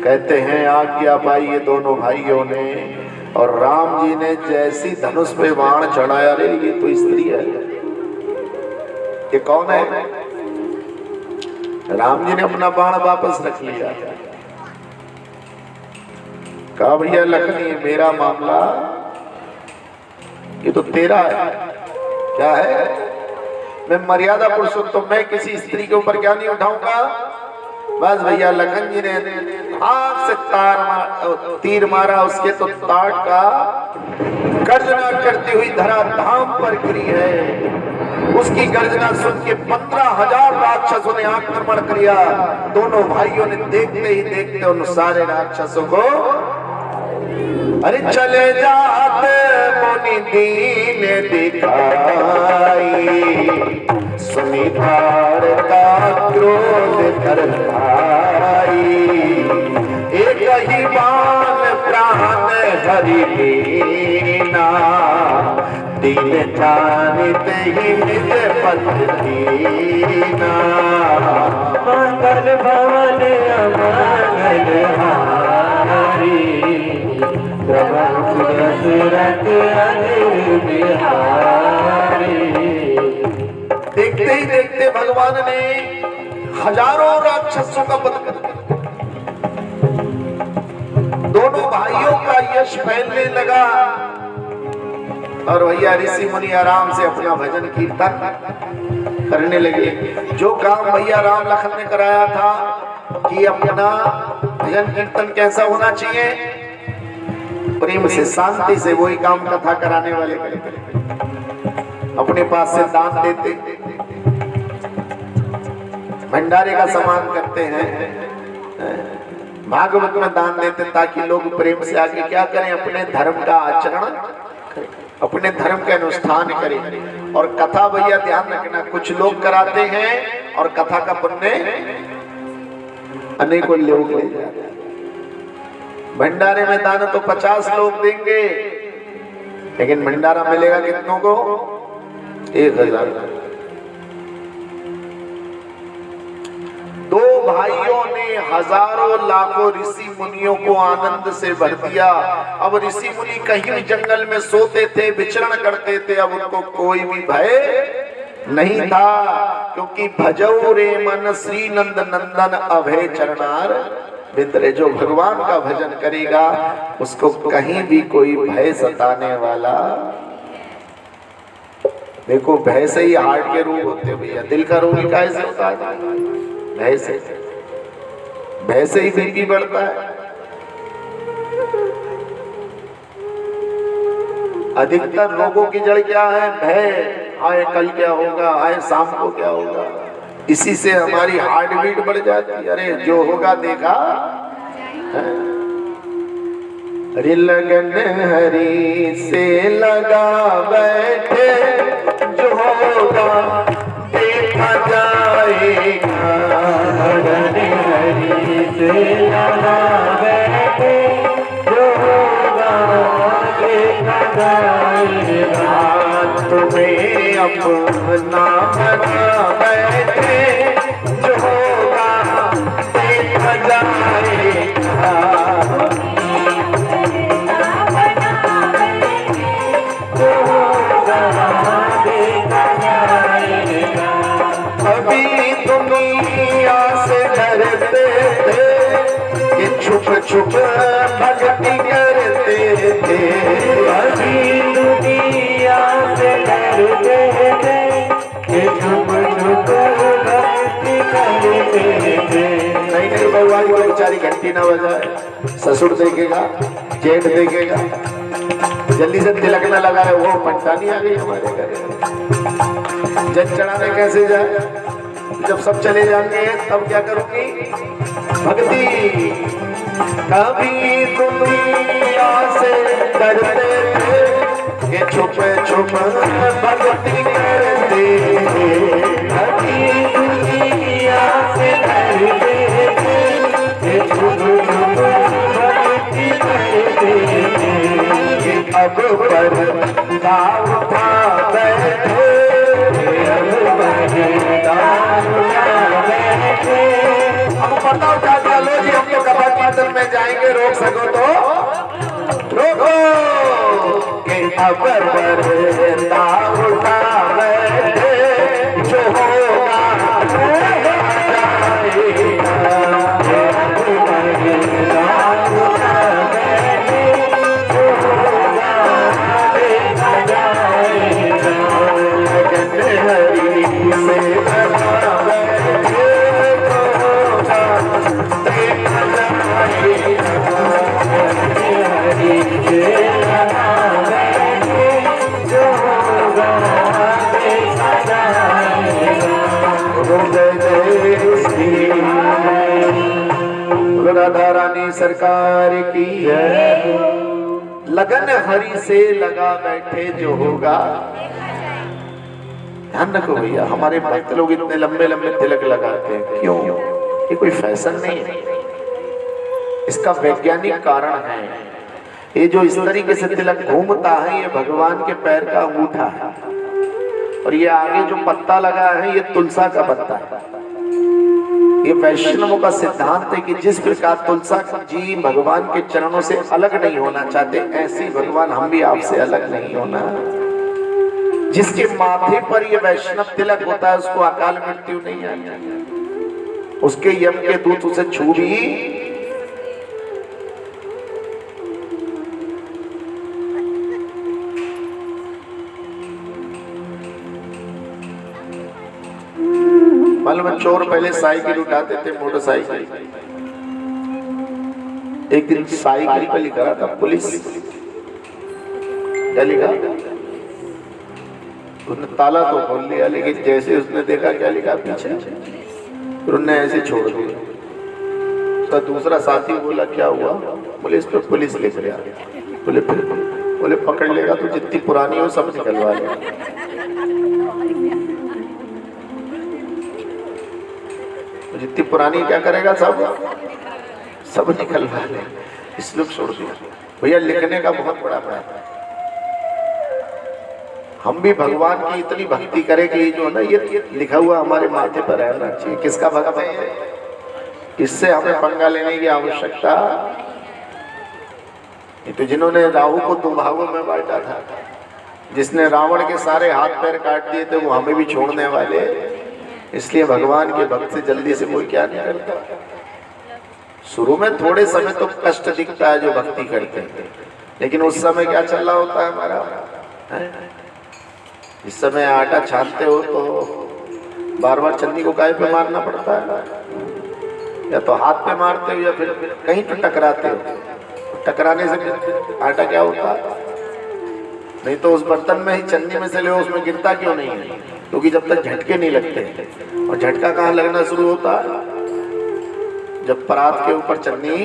Speaker 1: कहते हैं आज्ञा पाई ये दोनों भाइयों ने, और राम जी ने जैसी धनुष पे बाण चढ़ाया, रे ये तो स्त्री है, ये कौन है? राम जी ने अपना बाण वापस रख लिया, कहा भैया लखनी मेरा मामला ये तो तेरा है। क्या है? मैं मर्यादा पुरुषों, तो मैं किसी स्त्री के ऊपर क्या नहीं उठाऊंगा। बस भैया लखन जी ने आग से तीर मारा, उसके तो ताड़ का गर्जना करती हुई धरा धाम पर गिरी है। उसकी गर्जना सुन के 15,000 राक्षसों ने आक्रमण किया। दोनों भाइयों ने देखते ही देखते उन सारे राक्षसों को अरे चले जाते मुनि दीन दिखाई, सुनी भारता क्रोध कर भाई। एक ही बाण प्राण हरि लीना, दीन जानते ही निज पथ दीना।
Speaker 2: मंगल भवन अमंगल हारी, दशरथ अनिल बिहारी।
Speaker 1: देखते ही देखते भगवान ने हजारों राक्षसों का वध कर दिया। दोनों भाइयों का यश फैलने लगा और भैया ऋषि मुनि आराम से अपना भजन कीर्तन करने लगे। जो काम भैया राम लखन ने कराया था कि अपना भजन कीर्तन कैसा होना चाहिए, प्रेम से शांति से, वही काम कथा कराने वाले करते। अपने पास से दान देते, भंडारे का सामान करते हैं, भागवत में दान देते, ताकि लोग प्रेम से आगे क्या करें, अपने धर्म का आचरण करें, अपने धर्म के अनुष्ठान करें। और कथा भैया ध्यान रखना, कुछ लोग कराते हैं और कथा का पुण्य अनेकों लोग ले जाते हैं। भंडारे में दान तो 50 लोग देंगे, लेकिन भंडारा मिलेगा कितनों को? 1000। दो भाइयों ने हजारों लाखों ऋषि मुनियों को आनंद से भर दिया। अब ऋषि मुनि कहीं भी जंगल में सोते थे, विचरण करते थे, अब उनको कोई भी भय नहीं था, क्योंकि भजौ रे मन श्री नंद नंदन अभय चरणार मित्र। जो भगवान का भजन करेगा उसको कहीं भी कोई भय सताने वाला। देखो भय से ही हार्ट के रोग होते हैं भैया, दिल का रोग कैसे होता है? भय से, भय से ही बीपी बढ़ता है। अधिकतर रोगों की जड़ क्या है? भय। आए कल क्या होगा, आए शाम को क्या होगा। इसी से हमारी हार्ट बीट बढ़ जाती है। अरे जो होगा देखा। अरे लगन हरि से लगा बैठे, जो होगा देखा जाएगा।
Speaker 2: लगन हरि से लगा बैठे, जो होगा देखा जाएगा।
Speaker 1: तुम्हें अपना बना बैठे, जो होगा देखा जाएगा। अभी दुनिया से डरते थे कि छुप छुप भक्ति करते थे।
Speaker 2: अभी दुनिया से डरते थे कि छुप छुप भक्ति करते थे।
Speaker 1: नहीं बउआ जी बेचारी घंटी ना बजाए, ससुर देखेगा, जेठ देखेगा। जल्दी से तिलक न लगाए, वो पंचानी आ गई हमारे घर। जल चढ़ाने कैसे जाए? जब सब चले जाएंगे तब क्या करूंगी? भक्ति। कभी दुनिया से डरते थे कि छुप छुप भक्ति करते, कभी दुनिया से डरते थे कि छुप छुप भक्ति करते, अब पर दाव उठा बैठे, अब पर्दा उठा दिया। लो जी, हम तो कथा कीर्तन में जाएंगे, रोक सको तो रोको। अब पर दाव उठा बैठे, जो होगा राधा रानी सरकार की जय। लगन हरि से लगा बैठे जो होगा। ध्यान रखो भैया, हमारे भक्त लोग इतने लंबे लंबे तिलक लगाते हैं, क्यों? ये कोई फैशन नहीं है, इसका वैज्ञानिक कारण है। ये जो इस तरीके से तिलक घूमता है, ये भगवान के पैर का अंगूठा है, और ये आगे जो पत्ता लगा है, ये तुलसा का पत्ता है। ये वैष्णवों का सिद्धांत है कि जिस प्रकार तुलसा जी भगवान के चरणों से अलग नहीं होना चाहते, ऐसे भगवान हम भी आपसे अलग नहीं होना। जिसके माथे पर ये वैष्णव तिलक होता है, उसको अकाल मृत्यु नहीं आती, उसके यम के दूत उसे छू भी मालूम। चोर पहले साइकिल उठाते थे, मोटरसाइकिल। एक दिन साइकिल पर लिखा था पुलिस, क्या लिखा? उसने ताला तो खोल लिया, लेकिन जैसे उसने देखा क्या लिखा पीछे, फिर उन्होंने ऐसे छोड़ दिया। उसका दूसरा साथी बोला क्या हुआ? बोले इस पर पुलिस लिख रहा। बोले फिर? बोले पकड़ लेगा तो जितनी पुरानी हो सब निकलवा लेगा। जितनी पुरानी क्या करेगा? सब निकलवा ले। इसलिए छोड़ दिया। भैया लिखने का बहुत बड़ा फायदा है। हम भी भगवान की इतनी भक्ति करें कि जो ना ये लिखा हुआ हमारे माथे पर रहना चाहिए। किसका भक्त है? इससे हमें पंगा लेने की आवश्यकता। ये तो जिन्होंने राहु को दो भागों में बांटा था, जिसने रावण के सारे हाथ पैर काट दिए थे, वो हमें भी छोड़ने वाले। इसलिए भगवान के भक्त से जल्दी से कोई क्या नहीं करता। शुरू में थोड़े समय तो कष्ट दिखता है जो भक्ति करते हैं, लेकिन उस समय क्या चल रहा होता है हमारा? इस समय आटा छानते हो तो बार बार चन्नी को काहे पे मारना पड़ता है? या तो हाथ पे मारते हो या फिर कहीं पे टकराते हो। टकराने से आटा क्या होता है? नहीं तो उस बर्तन में ही चन्नी में से ले, उसमें गिरता क्यों नहीं है? क्योंकि जब तक झटके नहीं लगते। और झटका कहाँ लगना शुरू होता है? जब परात के ऊपर चन्नी।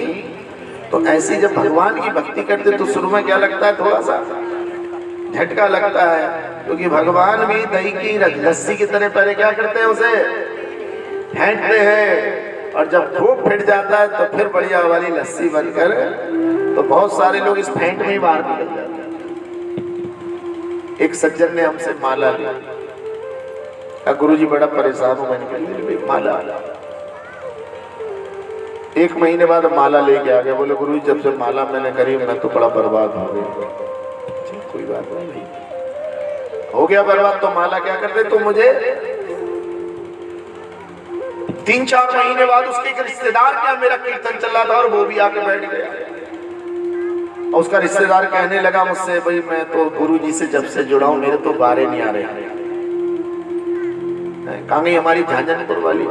Speaker 1: तो ऐसी जब भगवान की भक्ति करते तो शुरू में क्या लगता है? थोड़ा सा झटका लगता है, क्योंकि भगवान भी दही की लस्सी की तरह पहले क्या करते हैं? उसे फेंटते हैं, और जब खूब फिट जाता है तो फिर बढ़िया वाली लस्सी बनकर, तो बहुत सारे लोग इस फेंट में ही बाहर निकल जाते हैं। एक सज्जन ने हमसे माला ली। गुरुजी बड़ा परेशान हूं, मैंने माला। 1 महीने बाद माला लेके आ गया। बोले गुरुजी जब से माला मैंने करी मैं तो बड़ा बर्बाद हो गया। कोई बात नहीं, हो गया बर्बाद तो माला क्या करते? तो मुझे 3-4 महीने बाद उसके एक रिश्तेदार क्या मेरा कीर्तन चल रहा था और वो भी आके बैठ गया। और उसका रिश्तेदार कहने लगा मुझसे, भाई मैं तो गुरुजी से जब से जुड़ा हूं मेरे तो बारे नहीं आ रहे। कहाँ गई हमारी झांझनपुर वाली?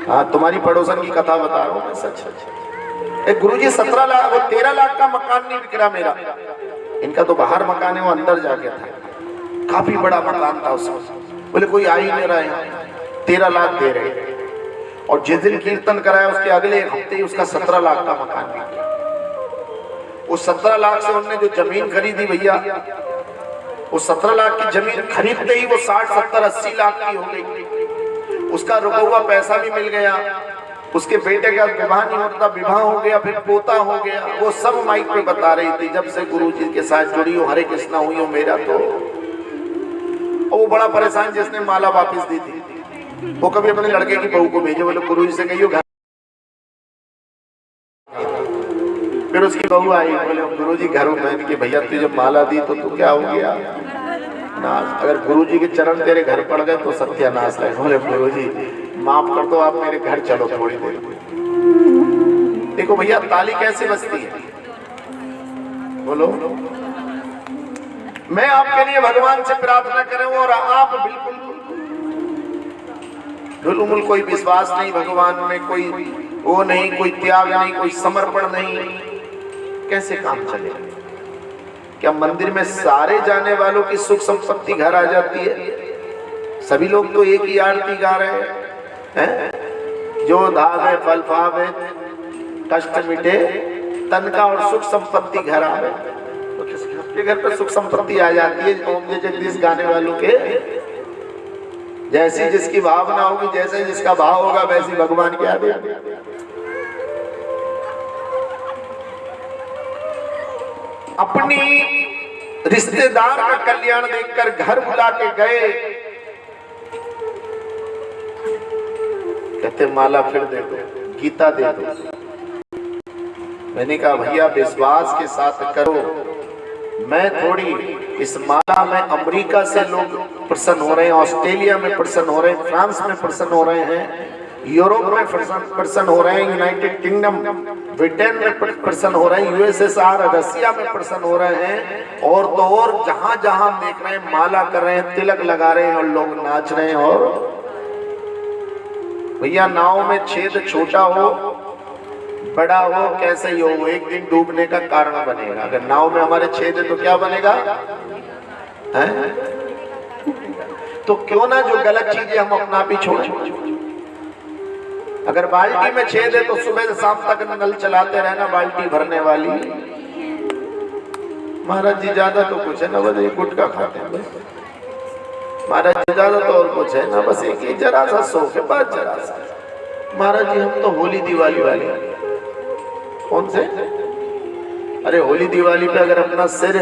Speaker 1: हाँ, तुम्हारी पड़ोसन की कथा बता रहा हूँ मैं, सच। गुरुजी 17 लाख, वो 13 लाख का मकान नहीं बिक रहा मेरा, इनका तो बाहर मकान है, वो अंदर जाके था, काफी बड़ा मकान था उसमें। बोले कोई आ ही नहीं रहा है, 13 लाख दे रहे। और जिस दिन कीर्तन कराया उसके अगले हफ्ते ही उसका 17 लाख का मकान बिक गया। उस 17 लाख से उन्होंने जो जमीन खरीदी भैया, उस 17 लाख की जमीन खरीदते ही वो 60, 70, 80 लाख की हो गई। उसका रुका हुआ पैसा भी मिल गया, उसके बेटे का विवाह नहीं होता, विवाह हो गया, फिर पोता हो गया। वो सब माइक पे बता रही थी जब से गुरुजी के साथ जुड़ी हो, हरे कृष्णा हुई हो मेरा तो। और वो बड़ा परेशान जिसने माला वापस दी थी, वो कभी अपने लड़के की बहू को भेजे, बोले गुरुजी से कहियो घर। फिर उसकी बहू आई, बोले गुरुजी घरों में कि भैया तुझे माला दी तो तू क्या हो गया नाश, अगर गुरुजी के चरण तेरे घर पड़ गए तो सत्यानाश है। बोले गुरुजी माफ कर दो, आप मेरे घर चलो थोड़ी देर। देखो भैया ताली कैसे बजती है, बोलो। मैं आपके लिए भगवान से प्रार्थना करूं और आप बिल्कुल बिल्कुल कोई विश्वास नहीं भगवान में, कोई वो नहीं, कोई त्याग नहीं, कोई समर्पण नहीं, कैसे काम चलेगा? क्या मंदिर में सारे जाने वालों की सुख संपत्ति घर आ जाती है? सभी लोग तो एक ही आरती गा रहे हैं, जो धावे फल पावे कष्ट मिटे तन का और सुख संपत्ति घर आवे। तो किसके घर पर सुख संपत्ति आ जाती है? ओम जय जगदीश गाने वालों के। जैसी जिसकी भावना होगी, जैसे जिसका भाव होगा, वैसी भगवान क्या दे। अपनी रिश्तेदार का कल्याण देखकर घर बुला के गए, कहते माला फिर दे दो, गीता दे दो। मैंने कहा भैया विश्वास के साथ करो, मैं थोड़ी इस माला में अमेरिका से लोग प्रसन्न हो रहे हैं, ऑस्ट्रेलिया में प्रसन्न हो रहे हैं, फ्रांस में प्रसन्न हो रहे हैं, यूरोप में प्रसन्न हो रहे हैं, यूनाइटेड किंगडम ब्रिटेन में प्रसन्न हो रहे हैं, यूएसएसआर रसिया में प्रसन्न हो रहे हैं, और तो और जहां जहां देख रहे हैं माला कर रहे हैं, तिलक लगा रहे हैं और लोग नाच रहे हैं। और भैया नाव में छेद छोटा हो बड़ा हो कैसे ही हो, एक दिन डूबने का कारण बनेगा। अगर नाव में हमारे छेद है तो क्या बनेगा है? तो क्यों ना जो गलत चीजें हम अपना भी छोड़ें। अगर बाल्टी में छेद है तो सुबह से शाम तक नल चलाते रहना बाल्टी भरने वाली। महाराज जी ज्यादा तो कुछ है ना, बस एक गुटखा खाते हैं बस। महाराज जी ज्यादा तो और कुछ है ना, बस एक जरा सा शौक है, बस जरा सा। महाराज जी हम तो होली दिवाली वाले। कौन से? अरे होली दिवाली पे अगर अपना सिर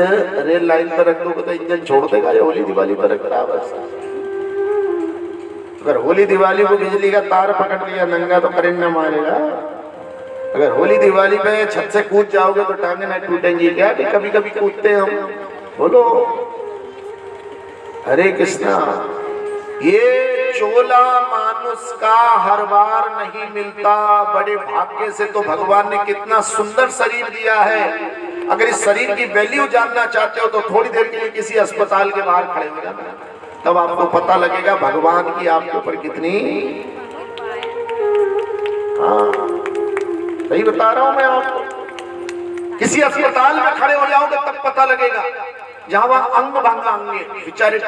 Speaker 1: रेल लाइन पर रख दोगे तो इंजन छोड़ देगा, ये होली दिवाली पर रख रहा बस। अगर होली दिवाली को बिजली का तार पकड़ लिया नंगा तो करंट न मारेगा। अगर होली दिवाली पे छत से कूद जाओगे तो टांगे ना टूटेंगी क्या? कि कभी कभी कूदते हम, बोलो हरे कृष्णा। ये चोला मानुष का हर बार नहीं मिलता, बड़े भाग्य से तो भगवान ने कितना सुंदर शरीर दिया है। अगर इस शरीर की वैल्यू जानना चाहते हो तो थोड़ी देर के लिए किसी अस्पताल के बाहर खड़े हो जाना, तब आपको पता लगेगा भगवान की आपके ऊपर कितनी। हाँ सही बता रहा हूं मैं आपको। किसी अस्पताल में खड़े हो जाओगे तब पता लगेगा, जहां वहां अंग भंगा अंगे बेचारे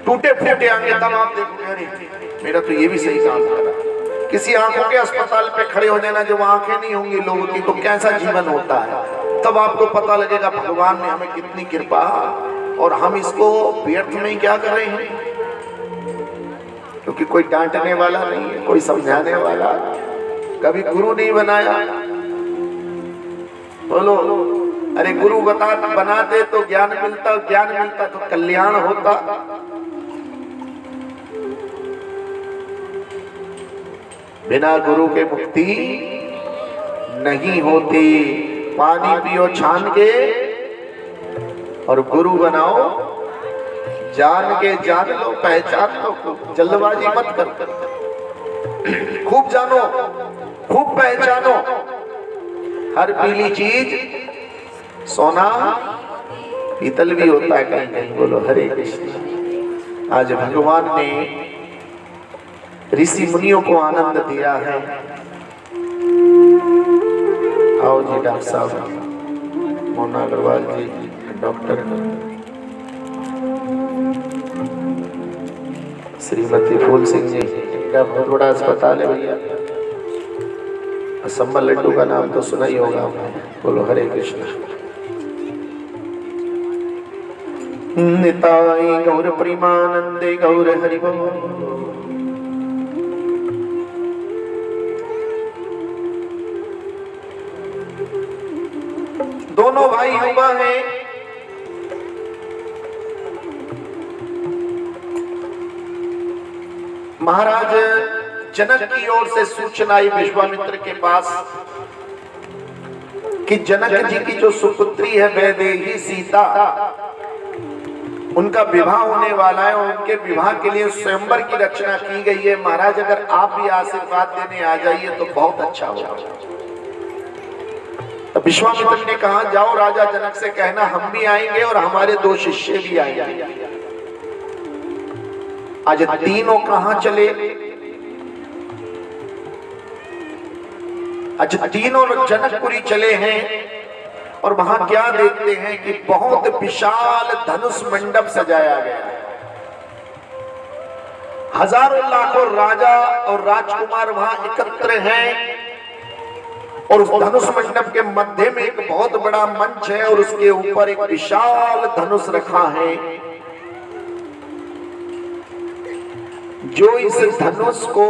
Speaker 1: टूटे फूटे अंगे, तब आप देखोगे अरे मेरा तो ये भी सही काम कर रहा। किसी आंखों के अस्पताल पे खड़े हो जाना, जो आंखें नहीं होंगी लोगों की, तो कैसा जीवन होता है, तब आपको पता लगेगा भगवान ने हमें कितनी कृपा, और हम इसको व्यर्थ में क्या कर रहे हैं। क्योंकि कोई डांटने वाला नहीं है, कोई समझाने वाला, कभी गुरु नहीं बनाया। बोलो अरे गुरु बनाते तो ज्ञान मिलता, ज्ञान मिलता तो कल्याण होता। बिना गुरु के मुक्ति नहीं होती। पानी पियो छान के और गुरु बनाओ जान के। जान लो, पहचान लो, जल्दबाजी मत कर। खूब जानो, खूब पहचानो। हर पीली चीज सोना पीतल भी होता है कहीं कहीं। बोलो हरे कृष्ण। आज भगवान ने ऋषि मुनियों को आनंद दिया है, आओ जी डॉक्टर साहब, मोना अग्रवाल जी डॉक्टर, श्रीमती फूल सिंह जी, इनका बहुत बड़ा अस्पताल है भैया। असम्बल लड्डू का नाम तो सुना ही होगा। बोलो हरे कृष्ण। निताई गौर प्रेमानंदे गौर हरि बोल। दोनों भाई युवा हैं। महाराज जनक की ओर से सूचना आई विश्वामित्र के पास कि जनक जी की जो सुपुत्री है वैदेही सीता, उनका विवाह होने वाला है और उनके विवाह के लिए स्वयंवर की रचना की गई है। महाराज अगर आप भी आशीर्वाद देने आ जाइए तो बहुत अच्छा होगा। तो विश्वामित्र ने कहा जाओ राजा जनक से कहना हम भी आएंगे और हमारे 2 शिष्य भी आएंगे। आज तीनों कहां चले? आज तीनों जनकपुरी चले हैं और वहां क्या देखते हैं कि बहुत विशाल धनुष मंडप सजाया गया है। हजारों लाखों राजा और राजकुमार वहां एकत्र हैं और उस धनुष मंडप के मध्य में एक बहुत बड़ा मंच है और उसके ऊपर एक विशाल धनुष रखा है। जो इस धनुष को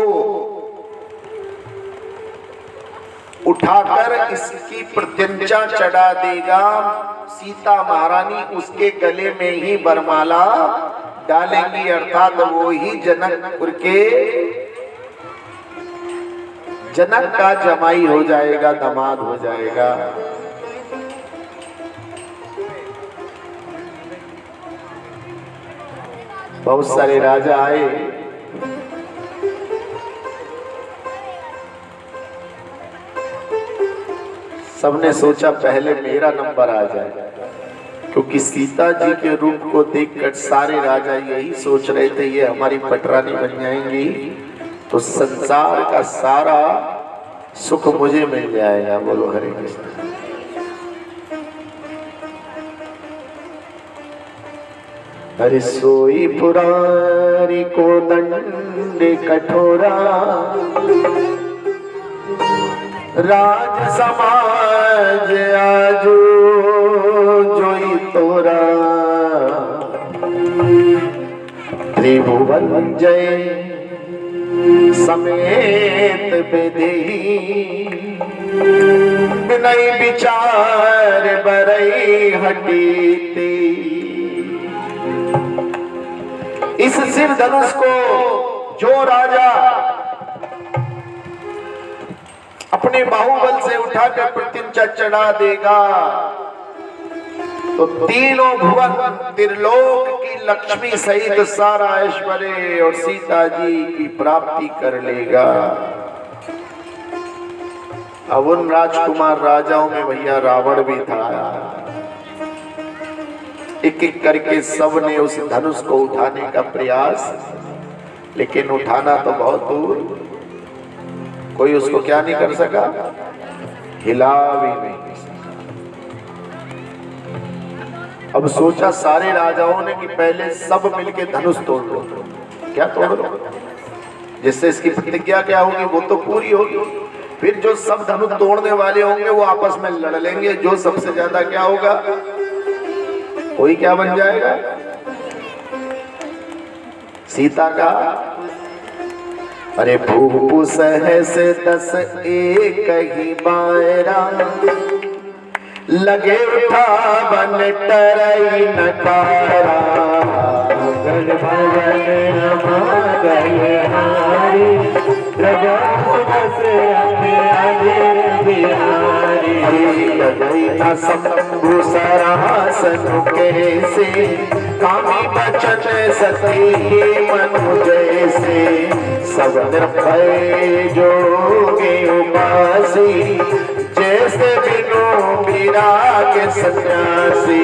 Speaker 1: उठाकर इसकी प्रत्यंचा चढ़ा देगा, सीता महारानी उसके गले में ही वरमाला डालेंगी, अर्थात वो ही जनकपुर के जनक का जमाई हो जाएगा, दामाद हो जाएगा। बहुत सारे राजा आए, सबने सोचा पहले मेरा नंबर आ जाए, क्योंकि सीता जी के रूप को देखकर सारे राजा यही सोच रहे थे ये हमारी पटरानी बन जाएंगी तो संसार का सारा सुख मुझे मिल जाएगा। बोलो हरे कृष्ण। हरि सोई पुरारी को दंड कठोरा, राज समाज आजो जोई तोरा, त्रिभुवन जय समेत बेदेही, बिनई विचार बरई हटीती। इस सिर धनुष को जो राजा अपने बाहुबल से उठाकर प्रत्यंचा चढ़ा देगा तो तीनों भुवन त्रिलोक की लक्ष्मी सहित सारा ऐश्वर्य और सीता जी की प्राप्ति कर लेगा। अब उन राजकुमार राजाओं में भैया रावण भी था। एक एक करके सब ने उस धनुष को उठाने का प्रयास, लेकिन उठाना तो बहुत दूर, कोई उसको क्या नहीं कर सका, हिला भी नहीं। अब सोचा सारे राजाओं ने कि पहले सब मिलके धनुष तोड़ लो। क्या तोड़ लो? जिससे इसकी प्रतिज्ञा क्या होगी वो तो पूरी होगी। फिर जो सब धनुष तोड़ने वाले होंगे वो आपस में लड़ लेंगे, जो सबसे ज्यादा क्या होगा कोई क्या बन जाएगा। सीता का अरे भूपु सहस 10 एक ही बायरा, लगे उठा बन टरई नटारा, गढ़ भवन हमारे हारी, लगा बस रखे अजर बिहारी, लगई न शंभु सरासन कैसे, कामी बचन सती मनु जैसे, सब निर्भय जोगे उपासी, जैसे बिनु मीरा के सन्यासी,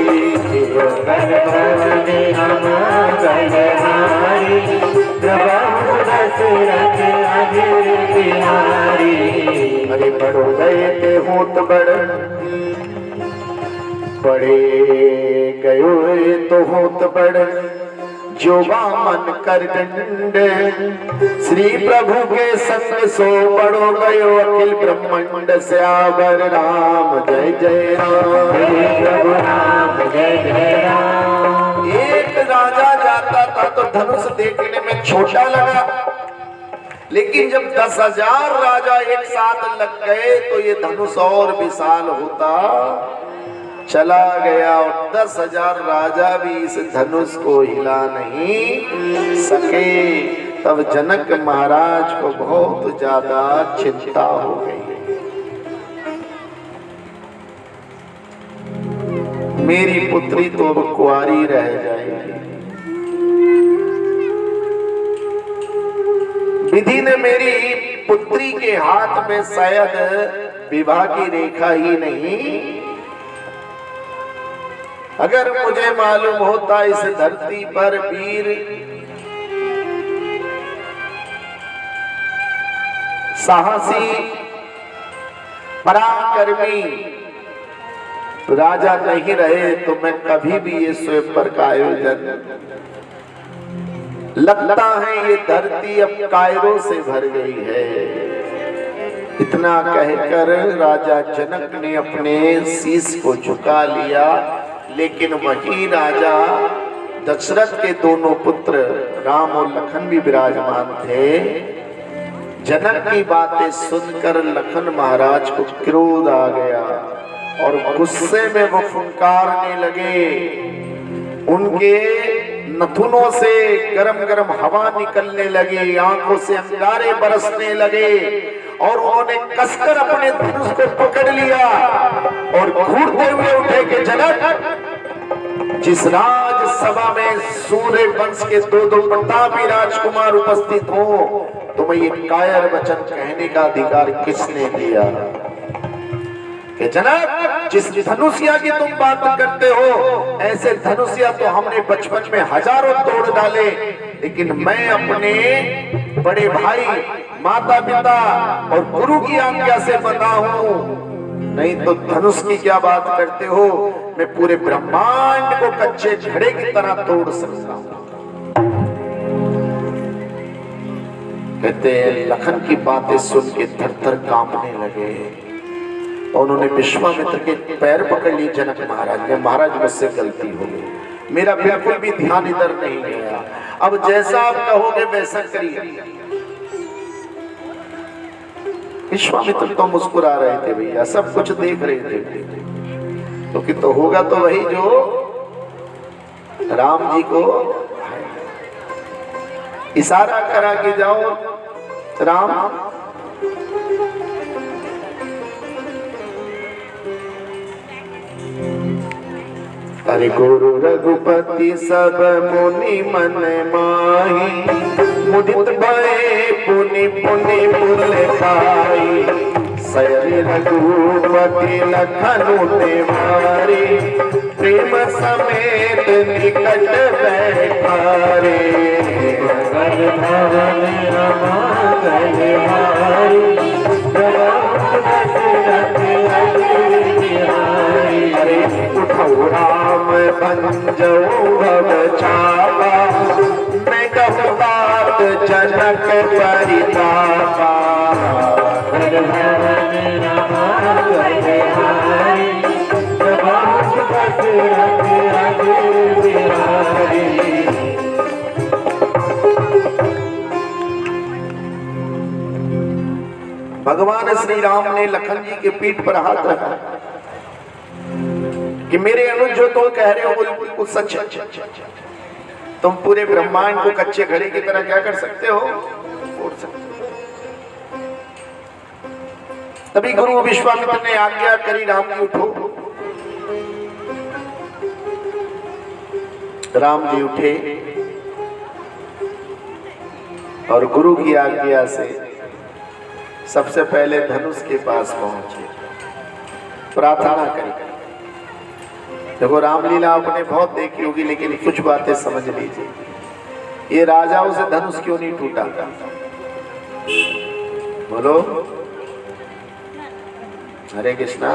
Speaker 1: गढ़ भवन हमारे हारी, प्रभु दशरथ अजर बिहारी। अरे बड़ो गए ते होत बड़ बड़े गयो तो होत बड़ जो मन कर गंड श्री प्रभु के संग सो बड़ो गयो अखिल ब्रह्मांड श्यावर राम जय जय राम प्रभु राम जय जय राम। एक राजा जाता था तो धनुष देखने में छोटा लगा, लेकिन जब 10,000 राजा एक साथ लग गए तो ये धनुष और विशाल होता चला गया और 10,000 राजा भी इस धनुष को हिला नहीं सके। तब जनक महाराज को बहुत ज्यादा चिंता हो गई। मेरी पुत्री तो अब कुंवारी रह जाएगी। विधि ने मेरी पुत्री के हाथ में शायद विवाह की रेखा ही नहीं। अगर मुझे मालूम होता इस धरती पर वीर साहसी पराक्रमी राजा नहीं रहे तो मैं कभी भी ये स्वयंवर का आयोजन, लगता है ये धरती अब कायरों से भर गई है। इतना कहकर राजा जनक ने अपने शीश को झुका लिया, लेकिन वही राजा दशरथ के दोनों पुत्र राम और लखन भी विराजमान थे। जनक की बातें सुनकर लखन महाराज को क्रोध आ गया और गुस्से में वो फुंकारने लगे। उनके नथुनों से गरम गरम हवा निकलने लगी, आंखों से अंगारे बरसने लगे और उन्होंने कसकर अपने धनुष को पकड़ लिया और घूरते हुए उठे कि जनक, जिस राजसभा में सूर्य वंश के दो प्रतापी राजकुमार उपस्थित हो, तुम्हें ये कायर वचन कहने का अधिकार किसने दिया? कि जनक, जिस धनुषिया की तुम बात करते हो, ऐसे धनुषिया तो हमने बचपन में हजारों तोड़ डाले, लेकिन मैं अपने बड़े भाई, माता पिता और गुरु की आज्ञा से बंधा हूं, नहीं तो धनुष की क्या बात करते हो? मैं पूरे ब्रह्मांड को कच्चे घड़े की तरह तोड़ सकता हूं। कहते हैं लखन की बातें सुन के थर-थर कांपने लगे और उन्होंने विश्वामित्र के पैर पकड़ लिए। जनक महाराज ने, महाराज मुझसे गलती हो गई, मेरा बिल्कुल भी ध्यान इधर नहीं गया, अब जैसा आप कहोगे वैसा करिए। विश्वामित्र तो मुस्कुरा रहे थे भैया, सब कुछ देख रहे थे, तो होगा तो वही जो राम जी को इशारा करा कि जाओ राम, अरे गुरु रघुपति सब मुनि मन माही, मुदित भये पुनि पुनि पुल खाई, सयरि रघुपति लखनु ने मारे, प्रेम समेत निकट बैठारे, भवन रमागल हारी, अरे उठो राम बंजो भव चापा, मैं कहूँ बात जनक परितापा, भगवान श्री राम ने लखन जी के पीठ पर हाथ रखा कि मेरे अनुज जो तुम कह रहे हो वो बिल्कुल सच है। तुम पूरे ब्रह्मांड को कच्चे घड़े की तरह क्या कर सकते हो? फोड़ सकते हो। तभी गुरु विश्वामित्र ने आज्ञा करी, राम जी उठो। राम जी उठे और गुरु की आज्ञा से सबसे पहले धनुष के पास पहुंचे, प्रार्थना करी। देखो रामलीला आपने बहुत देखी होगी, लेकिन कुछ बातें समझ लीजिए। ये राजाओं से धनुष क्यों नहीं टूटा? बोलो। हरे कृष्णा।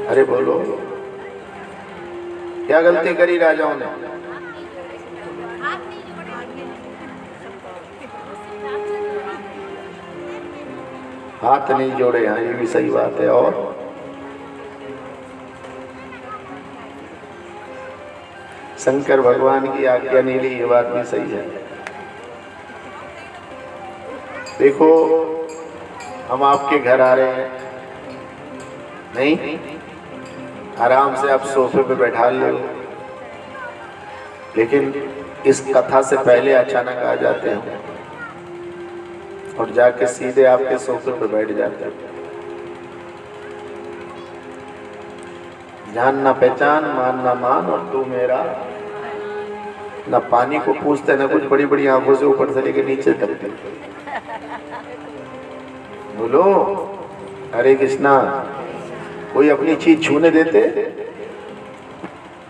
Speaker 1: अरे बोलो, क्या गलती करी राजाओं ने? हाथ नहीं जोड़े। हाँ, ये भी सही बात है। और शंकर भगवान की आज्ञा नहीं ली, ये बात भी सही है। देखो, हम आपके घर आ रहे हैं, नहीं आराम से आप सोफे पे बैठा लो, लेकिन इस कथा से पहले अचानक आ जाते हैं और जाके सीधे आपके सोफे पे बैठ जाते हैं। जान ना पहचान, मान ना मान, और तू मेरा। ना पानी को पूछते, ना कुछ, बड़ी बड़ी आंखों से ऊपर से लेके नीचे तक। बोलो हरे कृष्णा। कोई अपनी चीज छूने देते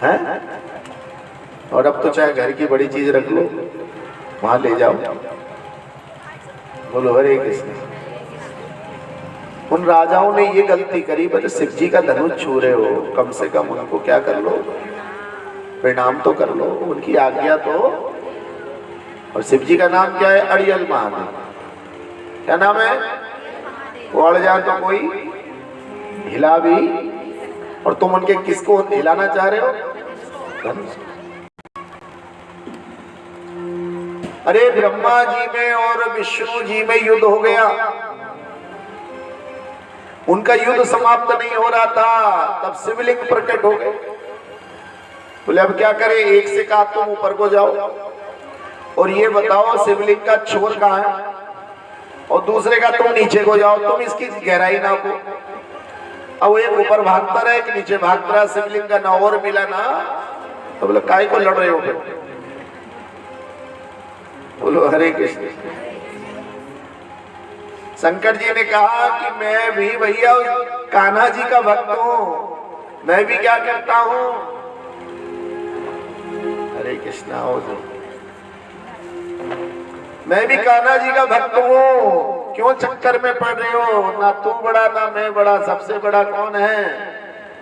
Speaker 1: हैं? और अब तो चाहे घर की बड़ी चीज रख लो, वहां ले जाओ। बोलो हरे कृष्ण। उन राजाओं ने ये गलती करी, बोले शिव जी का धनुष छू रहे हो, कम से कम उनको क्या कर लो, प्रणाम तो कर लो, उनकी आज्ञा तो। और शिव जी का नाम क्या है? अड़ियल महादेव। क्या नाम है? वो अड़ जाए तो कोई हिला भी, और तुम उनके किसको हिलाना चाह रहे हो? धनुष। अरे ब्रह्मा जी में और विष्णु जी में युद्ध हो गया, उनका युद्ध समाप्त नहीं हो रहा था, तब शिवलिंग प्रकट हो गए। बोले अब क्या करें? एक से कहा तुम ऊपर को जाओ और ये बताओ शिवलिंग का छोर कहाँ है, और दूसरे का तुम नीचे को जाओ, तुम इसकी गहराई नापो। अब एक ऊपर भागता रहा, एक नीचे भागता रहा, शिवलिंग का ना और मिला ना। तो बोले काय को लड़ रहे हो फिर? बोलो हरे कृष्ण। शंकर जी ने कहा कि मैं भी भैया कान्हा जी का भक्त हूं, मैं भी क्या करता हूं? हरे कृष्णा। हो जो मैं भी कान्हा जी का भक्त हूं, क्यों चक्कर में पड़ रहे हो? ना तू बड़ा ना मैं बड़ा, सबसे बड़ा कौन है?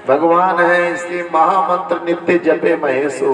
Speaker 1: भगवान है। इसलिए महामंत्र नित्य जपे महेशो।